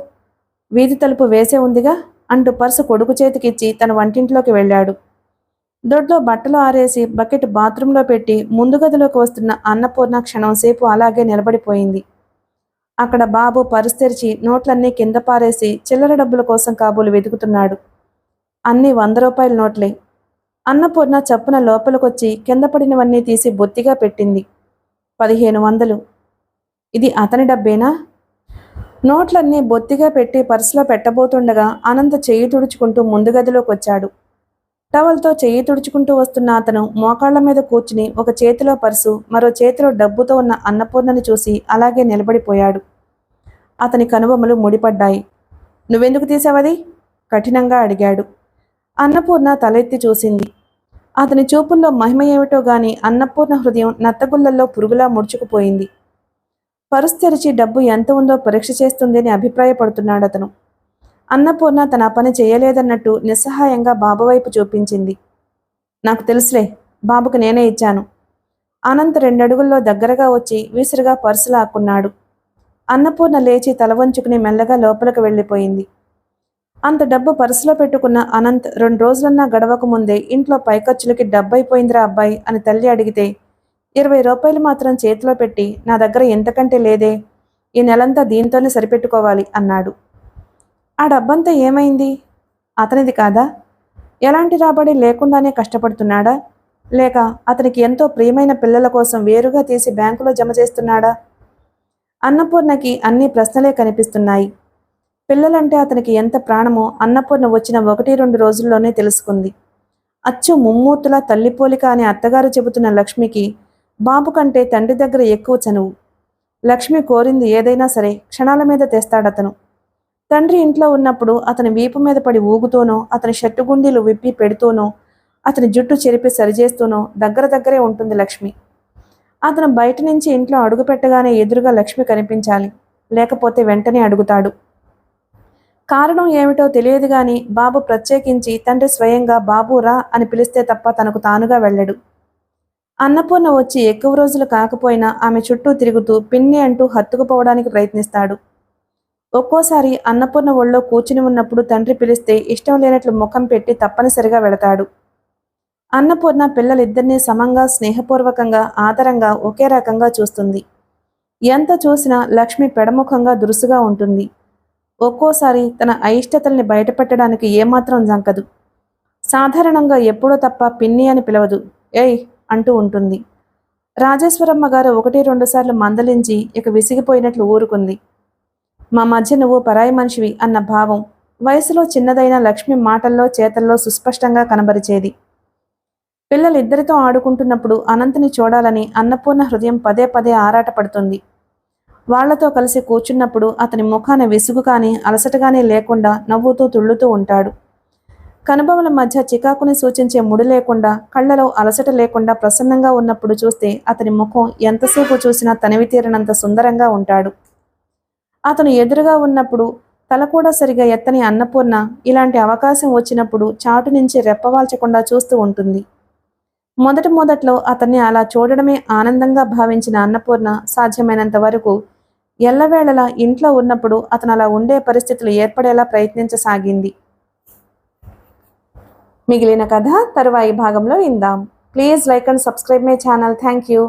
[SPEAKER 1] వీధి తలుపు వేసే ఉందిగా అంటూ పర్సు కొడుకు చేతికిచ్చి తన వంటింట్లోకి వెళ్ళాడు. దొడ్లో బట్టలు ఆరేసి బకెట్ బాత్రూంలో పెట్టి ముందు గదిలోకి వస్తున్న అన్నపూర్ణ క్షణంసేపు అలాగే నిలబడిపోయింది. అక్కడ బాబు పర్సు తెరిచి నోట్లన్నీ కింద పారేసి చిల్లర డబ్బుల కోసం కాబోలు వెతుకుతున్నాడు. అన్నీ 100 రూపాయల నోట్లే. అన్నపూర్ణ చప్పున లోపలికొచ్చి కింద పడినవన్నీ తీసి బొత్తిగా పెట్టింది. 1500. ఇది అతని డబ్బేనా? నోట్లన్నీ బొత్తిగా పెట్టి పర్సులో పెట్టబోతుండగా అనంత చెయ్యి తుడుచుకుంటూ ముందు గదిలోకి వచ్చాడు. టవల్తో చెయ్యి తుడుచుకుంటూ వస్తున్న అతను మోకాళ్ల మీద కూర్చుని ఒక చేతిలో పర్సు, మరో చేతిలో డబ్బుతో ఉన్న అన్నపూర్ణని చూసి అలాగే నిలబడిపోయాడు. అతని కనుబొమ్మలు ముడిపడ్డాయి. నువ్వెందుకు తీసావది? కఠినంగా అడిగాడు. అన్నపూర్ణ తలెత్తి చూసింది. అతని చూపుల్లో మహిమ ఏమిటో గాని అన్నపూర్ణ హృదయం నత్తగుళ్లల్లో పురుగులా ముడుచుకుపోయింది. పర్సు తెరిచి డబ్బు ఎంత ఉందో పరీక్ష చేస్తుందని అభిప్రాయపడుతున్నాడతను. అన్నపూర్ణ తన పని చేయలేదన్నట్టు నిస్సహాయంగా బాబు వైపు చూపించింది. నాకు తెలుసులే, బాబుకు నేనే ఇచ్చాను. అనంత్ 2 అడుగుల్లో దగ్గరగా వచ్చి విసురుగా పర్సు లాక్కున్నాడు. అన్నపూర్ణ లేచి తల వంచుకుని మెల్లగా లోపలికి వెళ్ళిపోయింది. అంత డబ్బు పర్సులో పెట్టుకున్న అనంత్ 2 రోజులన్నా గడవక ముందే ఇంట్లో పైఖర్చులకి డబ్బైపోయిందిరా అబ్బాయి అని తల్లి అడిగితే 20 రూపాయలు మాత్రం చేతిలో పెట్టి నా దగ్గర ఎంతకంటే లేదే, ఈ నెలంతా దీంతోనే సరిపెట్టుకోవాలి అన్నాడు. ఆ డబ్బంతా ఏమైంది? అతనిది కాదా? ఎలాంటి రాబడి లేకుండానే కష్టపడుతున్నాడా, లేక అతనికి ఎంతో ప్రియమైన పిల్లల కోసం వేరుగా తీసి బ్యాంకులో జమ చేస్తున్నాడా? అన్నపూర్ణకి అన్ని ప్రశ్నలే కనిపిస్తున్నాయి. పిల్లలంటే అతనికి ఎంత ప్రాణమో అన్నపూర్ణ వచ్చిన 1-2 రోజుల్లోనే తెలుసుకుంది. అచ్చు ముమ్మూర్తులా తల్లిపోలిక అని అత్తగారు చెబుతున్న లక్ష్మికి బాబు కంటే తండ్రి దగ్గర ఎక్కువ చనువు. లక్ష్మి కోరింది ఏదైనా సరే క్షణాల మీద తెస్తాడతను. తండ్రి ఇంట్లో ఉన్నప్పుడు అతని వీపు మీద పడి ఊగుతూనో, అతని షర్టు గుండీలు విప్పి పెడుతూనో, అతని జుట్టు చెరిపి సరిచేస్తూనో దగ్గరే ఉంటుంది లక్ష్మి. అతను బయట నుంచి ఇంట్లో అడుగు పెట్టగానే ఎదురుగా లక్ష్మి కనిపించాలి, లేకపోతే వెంటనే అడుగుతాడు. కారణం ఏమిటో తెలియదు గాని బాబు ప్రత్యేకించి తండ్రి స్వయంగా బాబు రా అని పిలిస్తే తప్ప తనకు తానుగా వెళ్ళడు. అన్నపూర్ణ వచ్చి ఎక్కువ రోజులు కాకపోయినా ఆమె చుట్టూ తిరుగుతూ పిన్ని అంటూ హత్తుకుపోవడానికి ప్రయత్నిస్తాడు. ఒక్కోసారి అన్నపూర్ణ ఒళ్ళో కూర్చుని ఉన్నప్పుడు తండ్రి పిలిస్తే ఇష్టం లేనట్లు ముఖం పెట్టి తప్పనిసరిగా వెళతాడు. అన్నపూర్ణ పిల్లలిద్దరినీ సమంగా, స్నేహపూర్వకంగా, ఆదరంగా ఒకే రకంగా చూస్తుంది. ఎంత చూసినా లక్ష్మి పెడముఖంగా దురుసుగా ఉంటుంది. ఒక్కోసారి తన అయిష్టతల్ని బయటపెట్టడానికి ఏమాత్రం జంకదు. సాధారణంగా ఎప్పుడో తప్ప పిన్ని అని పిలవదు, ఏయ్ అంటూ ఉంటుంది. రాజేశ్వరమ్మ గారు 1-2 సార్లు మందలించి ఇక విసిగిపోయినట్లు ఊరుకుంది. మా మధ్య నువ్వు పరాయి మనిషివి అన్న భావం వయసులో చిన్నదైన లక్ష్మి మాటల్లో చేతల్లో సుస్పష్టంగా కనబరిచేది. పిల్లలిద్దరితో ఆడుకుంటున్నప్పుడు అనంతుని చూడాలని అన్నపూర్ణ హృదయం పదే పదే ఆరాటపడుతుంది. వాళ్లతో కలిసి కూర్చున్నప్పుడు అతని ముఖాన విసుగు కానీ అలసటగానే లేకుండా నవ్వుతూ తుళ్ళుతూ ఉంటాడు. కనుబొమల మధ్య చికాకుని సూచించే ముడి లేకుండా, కళ్లలో అలసట లేకుండా ప్రసన్నంగా ఉన్నప్పుడు చూస్తే అతని ముఖం ఎంతసేపు చూసినా తనివి తీరనంత సుందరంగా ఉంటాడు. అతను ఎదురుగా ఉన్నప్పుడు తల కూడా సరిగా ఎత్తని అన్నపూర్ణ ఇలాంటి అవకాశం వచ్చినప్పుడు చాటు నుంచి రెప్పవాల్చకుండా చూస్తూ ఉంటుంది. మొదట్లో అతన్ని అలా చూడడమే ఆనందంగా భావించిన అన్నపూర్ణ సాధ్యమైనంత వరకు ఎల్లవేళలా ఇంట్లో ఉన్నప్పుడు అతను అలా ఉండే పరిస్థితులు ఏర్పడేలా ప్రయత్నించసాగింది. మిగిలిన కథ తరువాయి భాగంలో విందాం. Please like and subscribe my channel. Thank you.